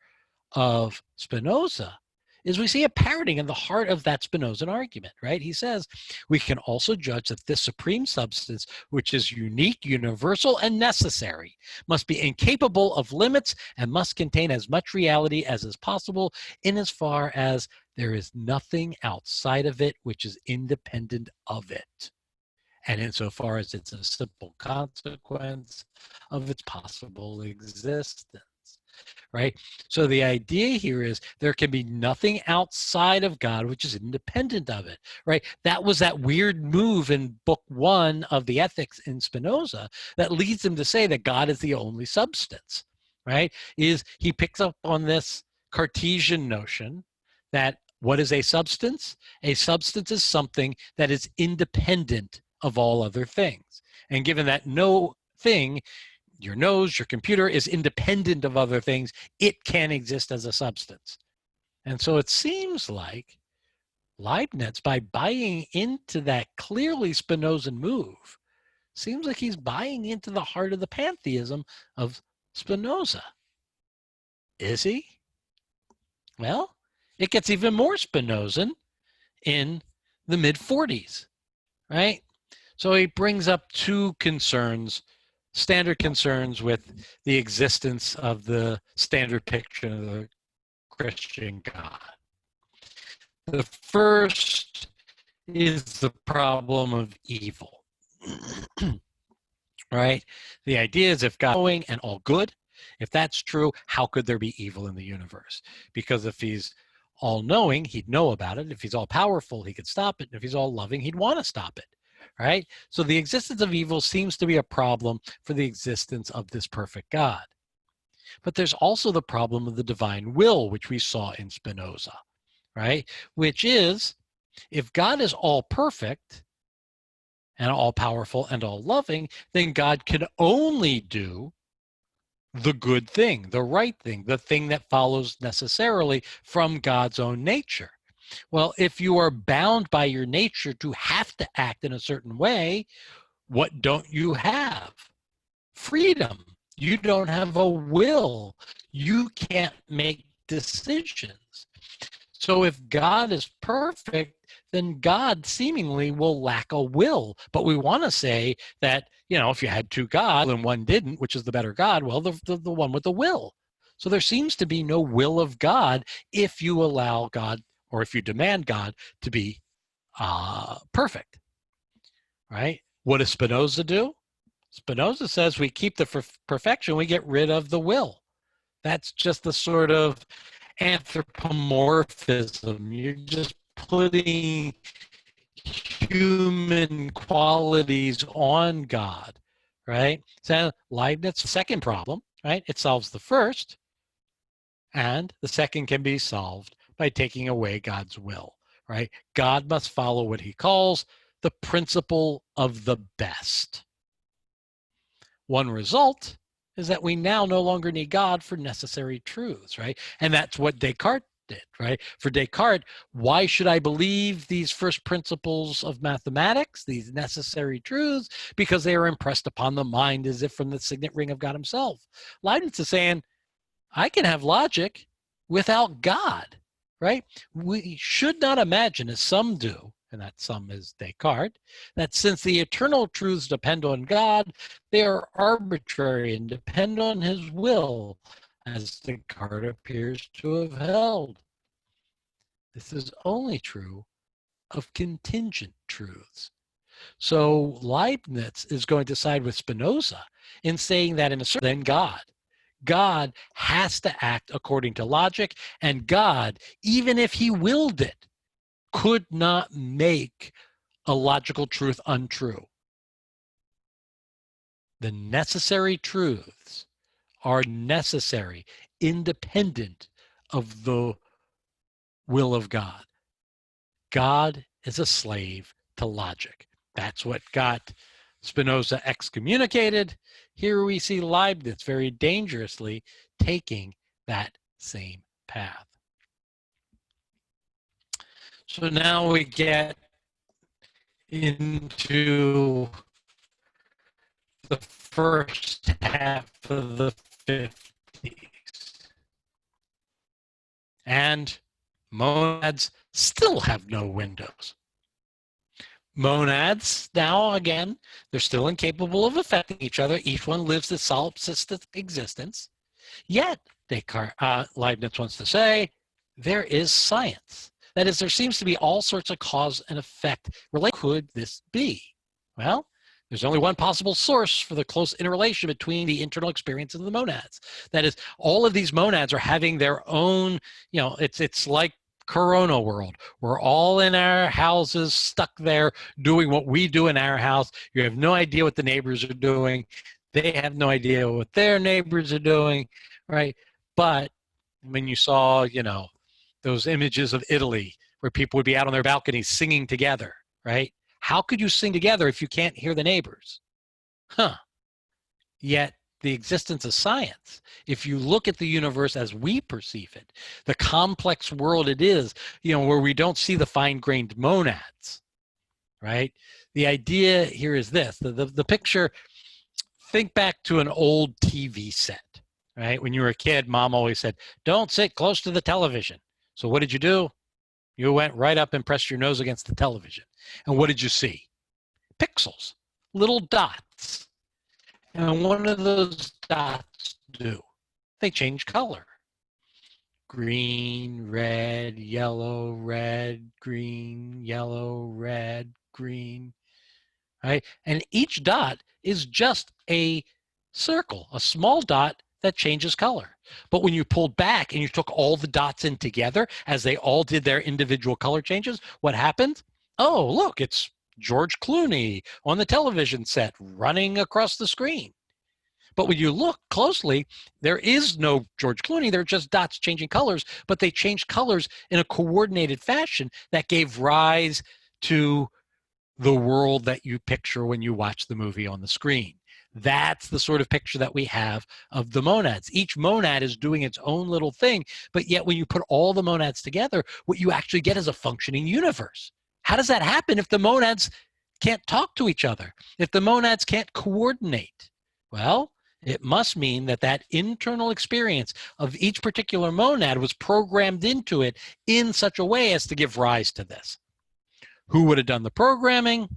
of Spinoza, is we see a parroting in the heart of that Spinozan argument, right? He says, we can also judge that this supreme substance, which is unique, universal, and necessary, must be incapable of limits and must contain as much reality as is possible in as far as there is nothing outside of it which is independent of it, and insofar as it's a simple consequence of its possible existence. Right? So the idea here is there can be nothing outside of God which is independent of it, right? That was that weird move in book 1 of the Ethics in Spinoza that leads him to say that God is the only substance, right? Is he picks up on this Cartesian notion that what is a substance? A substance is something that is independent of all other things. And given that no thing, your nose, your computer, is independent of other things, it can exist as a substance. And so it seems like Leibniz, by buying into that clearly Spinozan move, seems like he's buying into the heart of the pantheism of Spinoza. Is he? Well, it gets even more Spinozan in the mid-40s, right? So he brings up two concerns, standard concerns with the existence of the standard picture of the Christian God. The first is the problem of evil, right? The idea is if God is knowing and all good, if that's true, how could there be evil in the universe? Because if he's all-knowing, he'd know about it. If he's all-powerful, he could stop it. And if he's all-loving, he'd want to stop it, right? So the existence of evil seems to be a problem for the existence of this perfect God. But there's also the problem of the divine will, which we saw in Spinoza, right? Which is, if God is all-perfect and all-powerful and all-loving, then God can only do the good thing, the right thing, the thing that follows necessarily from God's own nature. Well, if you are bound by your nature to have to act in a certain way, what don't you have? Freedom. You don't have a will. You can't make decisions. So if God is perfect, then God seemingly will lack a will. But we want to say that, if you had two gods and one didn't, which is the better God, well, the one with the will. So there seems to be no will of God if you allow God, or if you demand God to be perfect, right? What does Spinoza do? Spinoza says we keep the perfection, we get rid of the will. That's just the sort of anthropomorphism. You're just putting human qualities on God, right? So Leibniz's second problem, right? It solves the first, and the second can be solved by taking away God's will, right? God must follow what he calls the principle of the best. One result is that we now no longer need God for necessary truths, right? And that's what Descartes did, right? For Descartes, why should I believe these first principles of mathematics, these necessary truths? Because they are impressed upon the mind as if from the signet ring of God himself. Leibniz is saying, I can have logic without God, right? We should not imagine, as some do, and that some is Descartes, that since the eternal truths depend on God, they are arbitrary and depend on his will, as Descartes appears to have held. This is only true of contingent truths. So Leibniz is going to side with Spinoza in saying that in a certain God has to act according to logic, and God, even if he willed it, could not make a logical truth untrue. The necessary truths are necessary, independent of the will of God. God is a slave to logic. That's what got Spinoza excommunicated. Here we see Leibniz very dangerously taking that same path. So now we get into the first half of the 50s. And monads still have no windows. Monads, now again, they're still incapable of affecting each other. Each one lives its solipsistic existence. Yet, Leibniz wants to say, there is science. That is, there seems to be all sorts of cause and effect. Could this be? Well, there's only one possible source for the close interrelation between the internal experience of the monads. That is, all of these monads are having their own, it's like Corona world. We're all in our houses, stuck there, doing what we do in our house. You have no idea what the neighbors are doing. They have no idea what their neighbors are doing, right? But when you saw, those images of Italy where people would be out on their balconies singing together, right? How could you sing together if you can't hear the neighbors? Yet the existence of science, if you look at the universe as we perceive it, the complex world it is, where we don't see the fine-grained monads, right? The idea here is this, the picture, think back to an old TV set, right? When you were a kid, mom always said, don't sit close to the television. So what did you do? You went right up and pressed your nose against the television. And what did you see? Pixels, little dots. And what do those dots do? They change color. Green, red, yellow, red, green, yellow, red, green, right? And each dot is just a circle, a small dot that changes color. But when you pulled back and you took all the dots in together as they all did their individual color changes, what happened? Oh, look, it's George Clooney on the television set running across the screen. But when you look closely, there is no George Clooney. They're just dots changing colors, but they changed colors in a coordinated fashion that gave rise to the world that you picture when you watch the movie on the screen. That's the sort of picture that we have of the monads. Each monad is doing its own little thing, but yet when you put all the monads together, what you actually get is a functioning universe. How does that happen if the monads can't talk to each other? If the monads can't coordinate? Well, it must mean that that internal experience of each particular monad was programmed into it in such a way as to give rise to this. Who would have done the programming?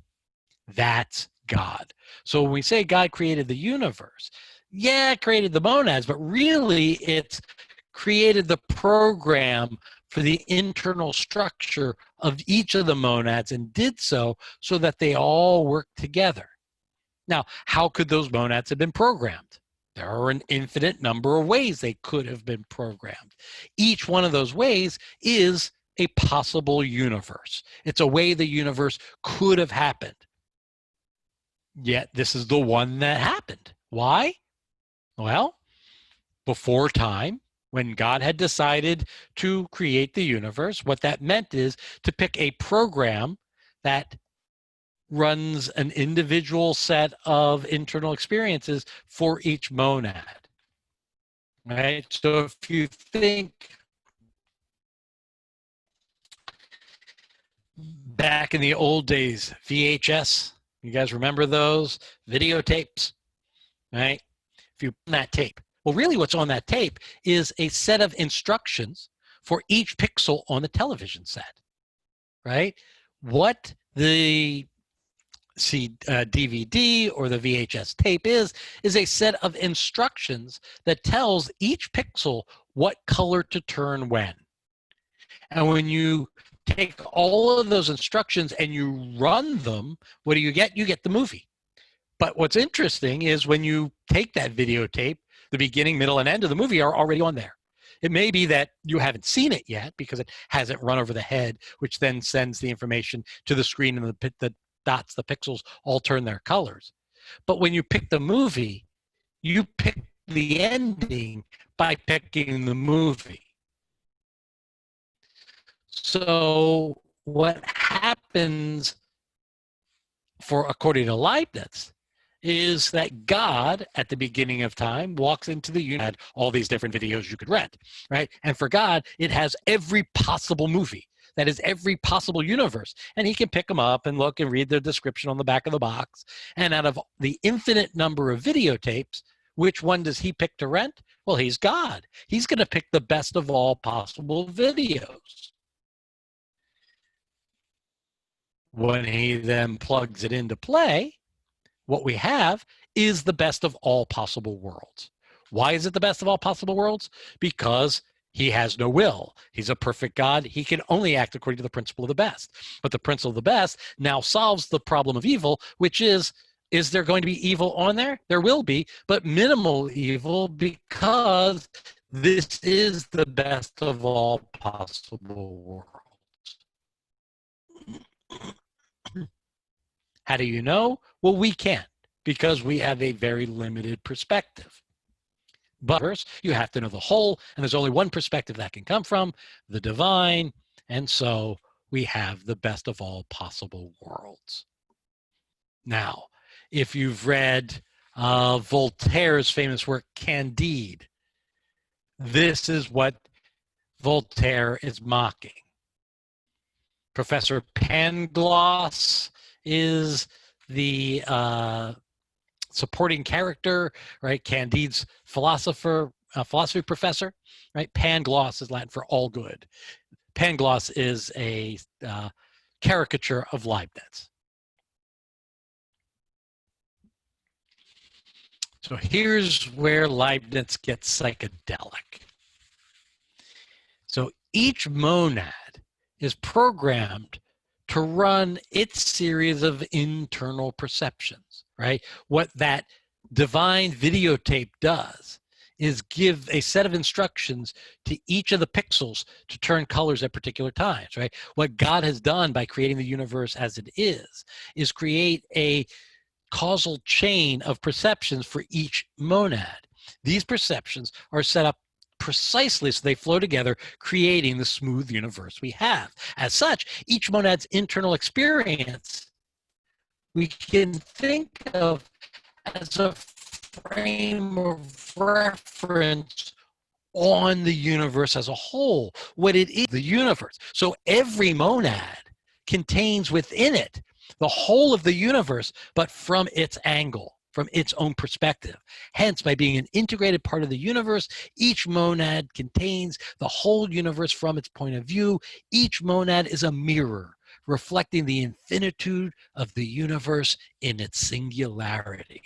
That's God. So when we say God created the universe, yeah, it created the monads, but really it's created the program for the internal structure of each of the monads and did so that they all work together. Now, how could those monads have been programmed? There are an infinite number of ways they could have been programmed. Each one of those ways is a possible universe. It's a way the universe could have happened. Yet this is the one that happened. Why? Well, before time, when God had decided to create the universe, what that meant is to pick a program that runs an individual set of internal experiences for each monad. Right? So if you think back in the old days, VHS, you guys remember those videotapes, right? If you put that tape, well, really what's on that tape is a set of instructions for each pixel on the television set, right? What the DVD or the VHS tape is a set of instructions that tells each pixel what color to turn when. And when you take all of those instructions and you run them, what do you get? You get the movie. But what's interesting is when you take that videotape, the beginning, middle, and end of the movie are already on there. It may be that you haven't seen it yet because it hasn't run over the head, which then sends the information to the screen and the dots, the pixels, all turn their colors. But when you pick the movie, you pick the ending by picking the movie. So what happens according to Leibniz, is that God, at the beginning of time, walks into the universe, all these different videos you could rent, right? And for God, it has every possible movie. That is every possible universe. And he can pick them up and look and read the description on the back of the box. And out of the infinite number of videotapes, which one does he pick to rent? Well, he's God. He's going to pick the best of all possible videos. When he then plugs it into play, what we have is the best of all possible worlds. Why is it the best of all possible worlds? Because he has no will. He's a perfect God. He can only act according to the principle of the best. But the principle of the best now solves the problem of evil, which is there going to be evil on there? There will be, but minimal evil because this is the best of all possible worlds. How do you know? Well, we can't because we have a very limited perspective. But first, you have to know the whole, and there's only one perspective that can come from, the divine, and so we have the best of all possible worlds. Now, if you've read Voltaire's famous work, Candide. This is what Voltaire is mocking. Professor Pangloss is the supporting character, right? Candide's philosophy professor, right? Pangloss is Latin for all good. Pangloss is a caricature of Leibniz. So here's where Leibniz gets psychedelic. So each monad is programmed to run its series of internal perceptions, right? What that divine videotape does is give a set of instructions to each of the pixels to turn colors at particular times, right? What God has done by creating the universe as it is create a causal chain of perceptions for each monad. These perceptions are set up precisely so they flow together, creating the smooth universe we have. As such, each monad's internal experience we can think of as a frame of reference on the universe as a whole, what it is, the universe. So every monad contains within it the whole of the universe, but from its angle, from its own perspective. Hence, by being an integrated part of the universe, each monad contains the whole universe from its point of view. Each monad is a mirror, reflecting the infinitude of the universe in its singularity.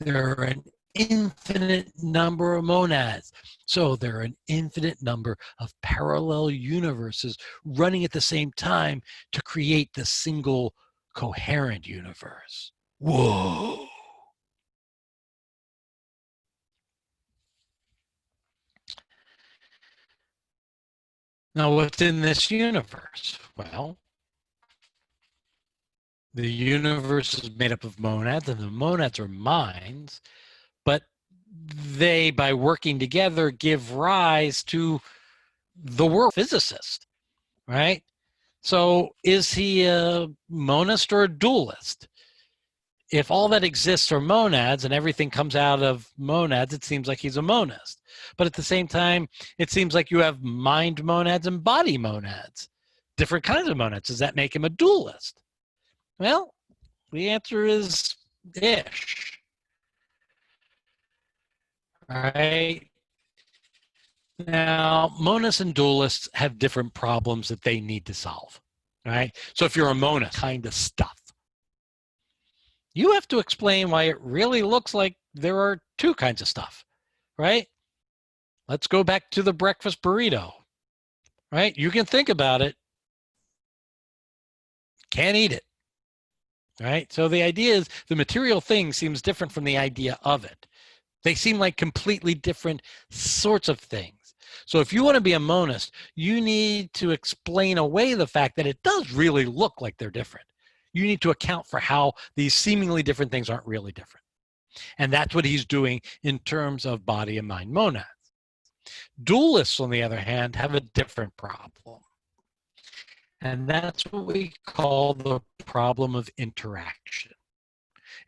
There are an infinite number of monads. So there are an infinite number of parallel universes running at the same time to create the single coherent universe. Whoa. Now, what's in this universe? Well, the universe is made up of monads, and the monads are minds, but they, by working together, give rise to the world physicist, right? So is he a monist or a dualist? If all that exists are monads and everything comes out of monads, it seems like he's a monist. But at the same time, it seems like you have mind monads and body monads, different kinds of monads. Does that make him a dualist? Well, the answer is ish. All right. Now, monists and dualists have different problems that they need to solve. Right? So if you're a monist, kind of stuff, you have to explain why it really looks like there are two kinds of stuff, right? Let's go back to the breakfast burrito, right? You can think about it, can't eat it, right? So the idea is the material thing seems different from the idea of it. They seem like completely different sorts of things. So if you want to be a monist, you need to explain away the fact that it does really look like they're different. You need to account for how these seemingly different things aren't really different. And that's what he's doing in terms of body and mind monads. Dualists, on the other hand, have a different problem. And that's what we call the problem of interaction.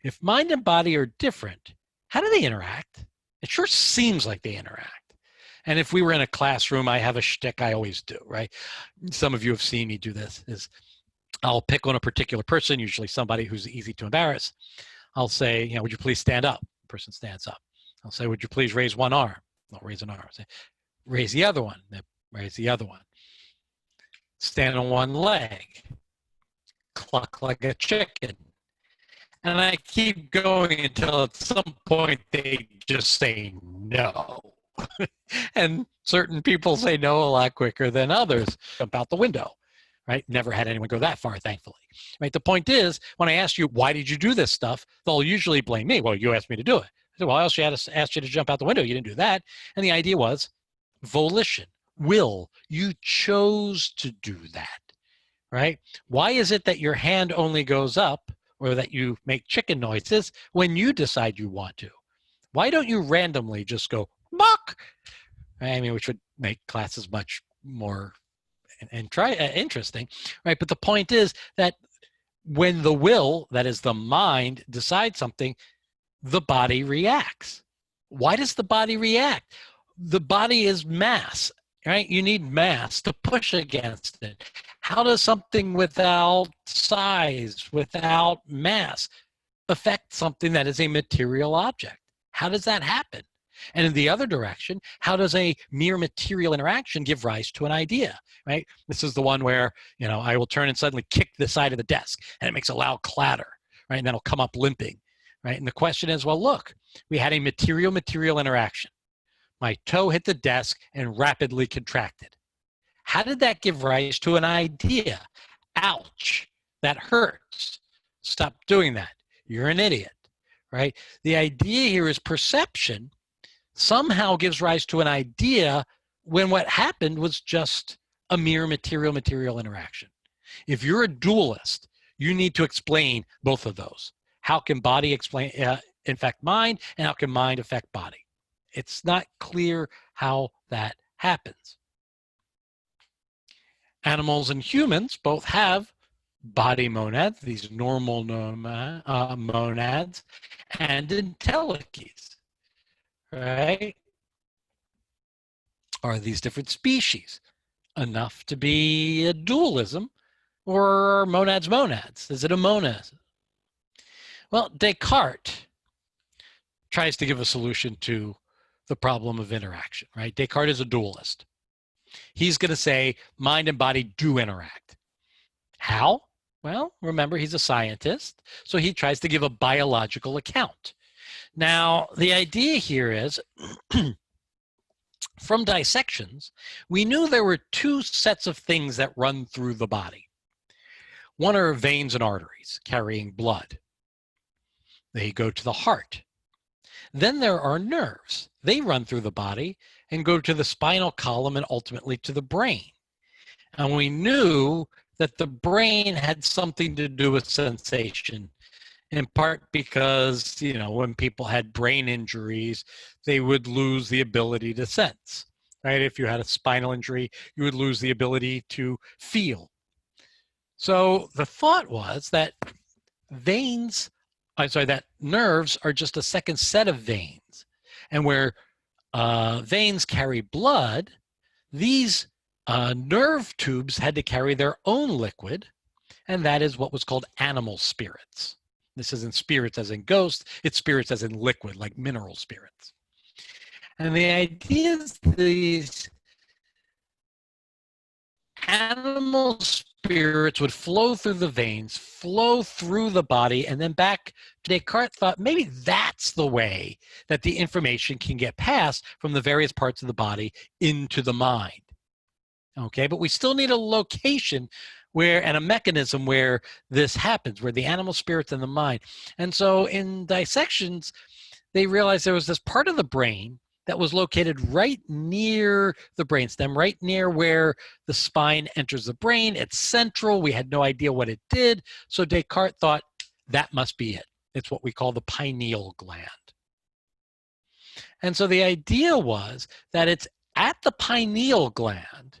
If mind and body are different, how do they interact? It sure seems like they interact. And if we were in a classroom, I have a shtick I always do, right? Some of you have seen me do this, is I'll pick on a particular person, usually somebody who's easy to embarrass. I'll say, you know, would you please stand up? The person stands up. I'll say, would you please raise one arm? They'll raise an arm. I'll say, raise the other one. They raise the other one. Stand on one leg. Cluck like a chicken. And I keep going until at some point they just say no. And certain people say no a lot quicker than others. Jump out the window. Right? Never had anyone go that far, thankfully. Right? The point is, when I ask you, why did you do this stuff? They'll usually blame me. Well, you asked me to do it. I said, well, I also asked you to jump out the window. You didn't do that. And the idea was volition, will. You chose to do that. Right? Why is it that your hand only goes up or that you make chicken noises when you decide you want to? Why don't you randomly just go, buck? I mean, which would make classes much more and try interesting, right? But the point is that when the will, that is the mind, decides something, the body reacts. Why does the body react? The body is mass, right? You need mass to push against it. How does something without size, without mass, affect something that is a material object? How does that happen? And in the other direction, how does a mere material interaction give rise to an idea, right? This is the one where, I will turn and suddenly kick the side of the desk and it makes a loud clatter, right? And then it'll come up limping, right? And the question is, well, look, we had a material interaction. My toe hit the desk and rapidly contracted. How did that give rise to an idea? Ouch, that hurts. Stop doing that. You're an idiot, right? The idea here is perception somehow gives rise to an idea when what happened was just a mere material interaction. If you're a dualist, you need to explain both of those. How can body affect mind, and how can mind affect body? It's not clear how that happens. Animals and humans both have body monads, these normal monads, and entelechies. Right? Are these different species enough to be a dualism, or are monads monads? Is it a monism? Well, Descartes tries to give a solution to the problem of interaction, right? Descartes is a dualist. He's going to say mind and body do interact. How? Well, remember, he's a scientist, so he tries to give a biological account. Now, the idea here is, from dissections, we knew there were two sets of things that run through the body. One are veins and arteries carrying blood. They go to the heart. Then there are nerves. They run through the body and go to the spinal column and ultimately to the brain. And we knew that the brain had something to do with sensation, in part because, when people had brain injuries, they would lose the ability to sense, right? If you had a spinal injury, you would lose the ability to feel. So the thought was that that nerves are just a second set of veins. And where veins carry blood, these nerve tubes had to carry their own liquid, and that is what was called animal spirits. This isn't spirits as in ghosts, it's spirits as in liquid, like mineral spirits. And the idea is these animal spirits would flow through the veins, flow through the body, and then back to Descartes thought maybe that's the way that the information can get passed from the various parts of the body into the mind. Okay, but we still need a location and a mechanism where this happens, where the animal spirits and the mind. And so in dissections, they realized there was this part of the brain that was located right near the brainstem, right near where the spine enters the brain. It's central. We had no idea what it did. So Descartes thought that must be it. It's what we call the pineal gland. And so the idea was that it's at the pineal gland,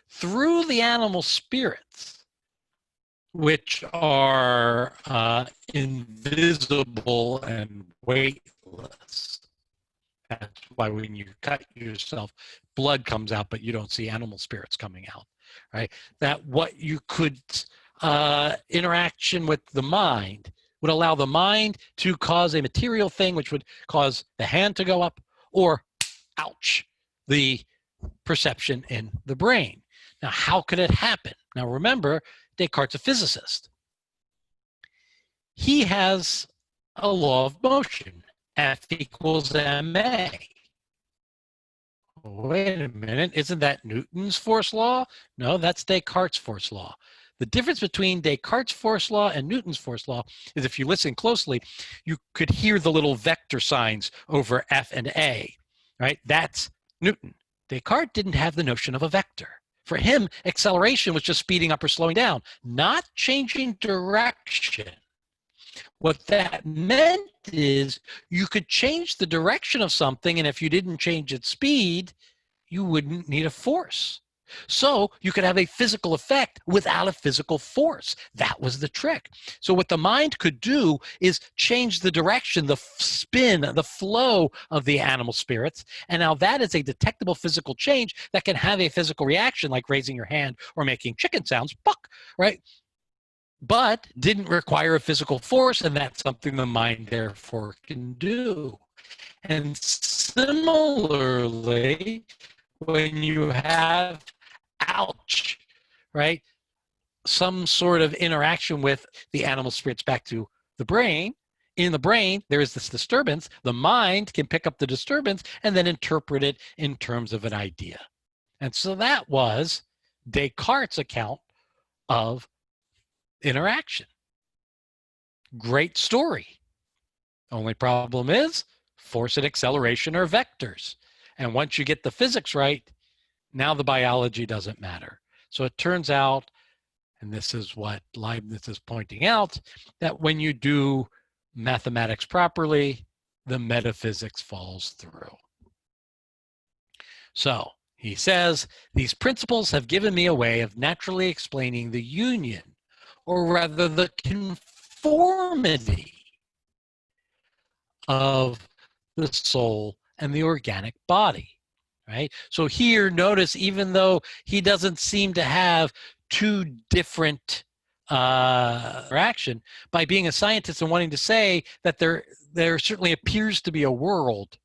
through the animal spirits, which are invisible and weightless. That's why when you cut yourself, blood comes out, but you don't see animal spirits coming out, right? That what you could, interaction with the mind would allow the mind to cause a material thing, which would cause the hand to go up, or, ouch, the perception in the brain. Now, how could it happen? Now, remember, Descartes' a physicist. He has a law of motion, F equals ma. Wait a minute, isn't that Newton's force law? No, that's Descartes' force law. The difference between Descartes' force law and Newton's force law is, if you listen closely, you could hear the little vector signs over F and A, right? That's Newton. Descartes didn't have the notion of a vector. For him, acceleration was just speeding up or slowing down, not changing direction. What that meant is you could change the direction of something, and if you didn't change its speed, you wouldn't need a force. So you could have a physical effect without a physical force. That was the trick. So what the mind could do is change the direction, the spin, the flow of the animal spirits. And now that is a detectable physical change that can have a physical reaction, like raising your hand or making chicken sounds, buck, right? But didn't require a physical force, and that's something the mind therefore can do. And similarly, when you have ouch, right, some sort of interaction with the animal spirits back to the brain, in the brain, there is this disturbance. The mind can pick up the disturbance and then interpret it in terms of an idea. And so that was Descartes' account of interaction. Great story. Only problem is force and acceleration are vectors. And once you get the physics right, now the biology doesn't matter. So it turns out, and this is what Leibniz is pointing out, that when you do mathematics properly, the metaphysics falls through. So he says, these principles have given me a way of naturally explaining the union, or rather the conformity of the soul and the organic body, right? So here, notice, even though he doesn't seem to have two different interaction, by being a scientist and wanting to say that there certainly appears to be a world,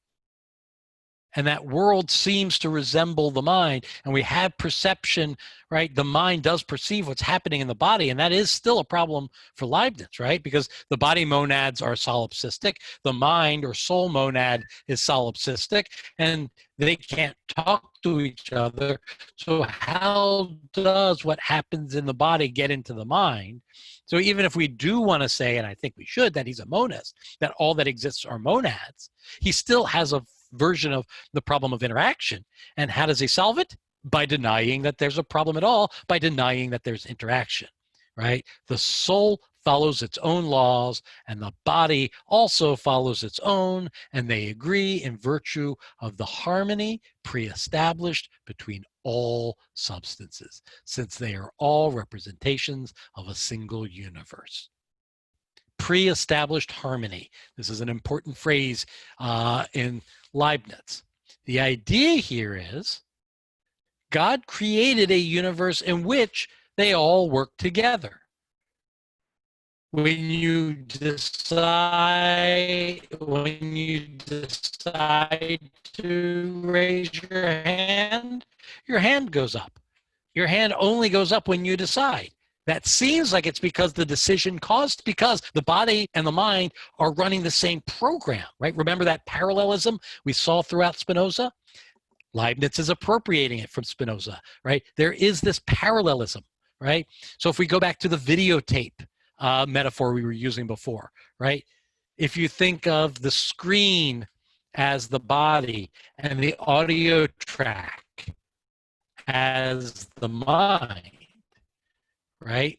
and that world seems to resemble the mind, and we have perception, right? The mind does perceive what's happening in the body, and that is still a problem for Leibniz, right? Because the body monads are solipsistic, the mind or soul monad is solipsistic, and they can't talk to each other. So how does what happens in the body get into the mind? So even if we do want to say, and I think we should, that he's a monist, that all that exists are monads, he still has a version of the problem of interaction. And how does he solve it? By denying that there's a problem at all, by denying that there's interaction, right? The soul follows its own laws, and the body also follows its own, and they agree in virtue of the harmony pre-established between all substances, since they are all representations of a single universe. Pre-established harmony. This is an important phrase in Leibniz. The idea here is God created a universe in which they all work together. When you decide to raise your hand goes up. Your hand only goes up when you decide. That seems like it's because the decision caused, because the body and the mind are running the same program, right? Remember that parallelism we saw throughout Spinoza? Leibniz is appropriating it from Spinoza, right? There is this parallelism, right? So if we go back to the videotape metaphor we were using before, right? If you think of the screen as the body and the audio track as the mind, right?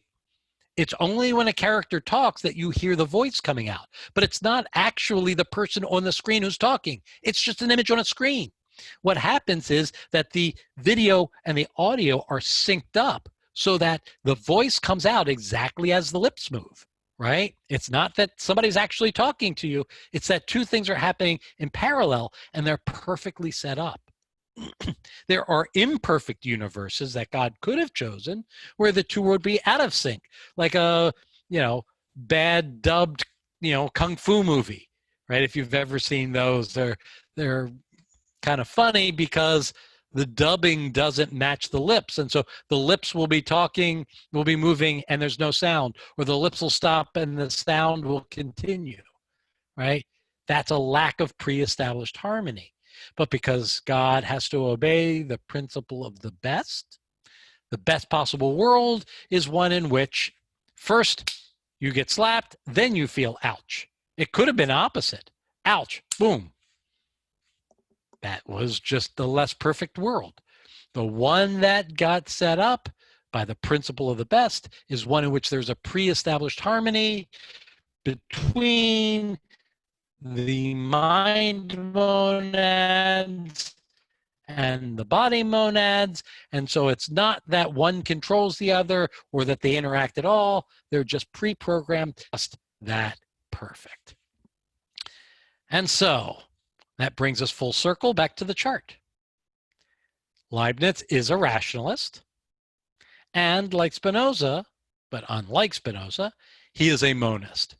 It's only when a character talks that you hear the voice coming out, but it's not actually the person on the screen who's talking. It's just an image on a screen. What happens is that the video and the audio are synced up so that the voice comes out exactly as the lips move, right? It's not that somebody's actually talking to you. It's that two things are happening in parallel and they're perfectly set up. There are imperfect universes that God could have chosen where the two would be out of sync, like a, bad dubbed, kung fu movie, right? If you've ever seen those, they're kind of funny because the dubbing doesn't match the lips. And so the lips will be talking, will be moving, and there's no sound, or the lips will stop and the sound will continue, right? That's a lack of pre-established harmony. But because God has to obey the principle of the best possible world is one in which first you get slapped, then you feel ouch. It could have been opposite. Ouch, boom. That was just the less perfect world. The one that got set up by the principle of the best is one in which there's a pre-established harmony between the mind monads and the body monads. And so it's not that one controls the other or that they interact at all. They're just pre-programmed, just that perfect. And so that brings us full circle back to the chart. Leibniz is a rationalist. And like Spinoza, but unlike Spinoza, he is a monist.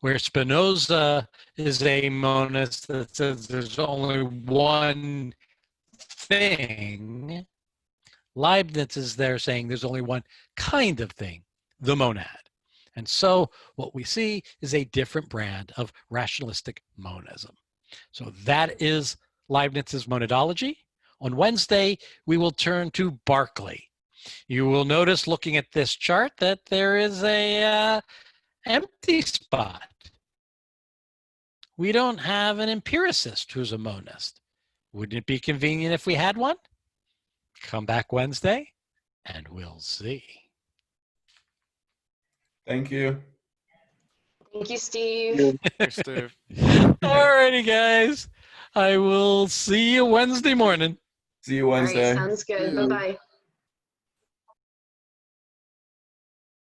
Where Spinoza is a monist that says there's only one thing, Leibniz is there saying there's only one kind of thing, the monad. And so what we see is a different brand of rationalistic monism. So that is Leibniz's monadology. On Wednesday, we will turn to Berkeley. You will notice looking at this chart that there is a empty spot. We don't have an empiricist who's a monist. Wouldn't it be convenient if we had one? Come back Wednesday and we'll see. Thank you. Thank you, Steve. Thanks, Steve. All righty, guys. I will see you Wednesday morning. See you All right, Wednesday. sounds good. Bye-bye.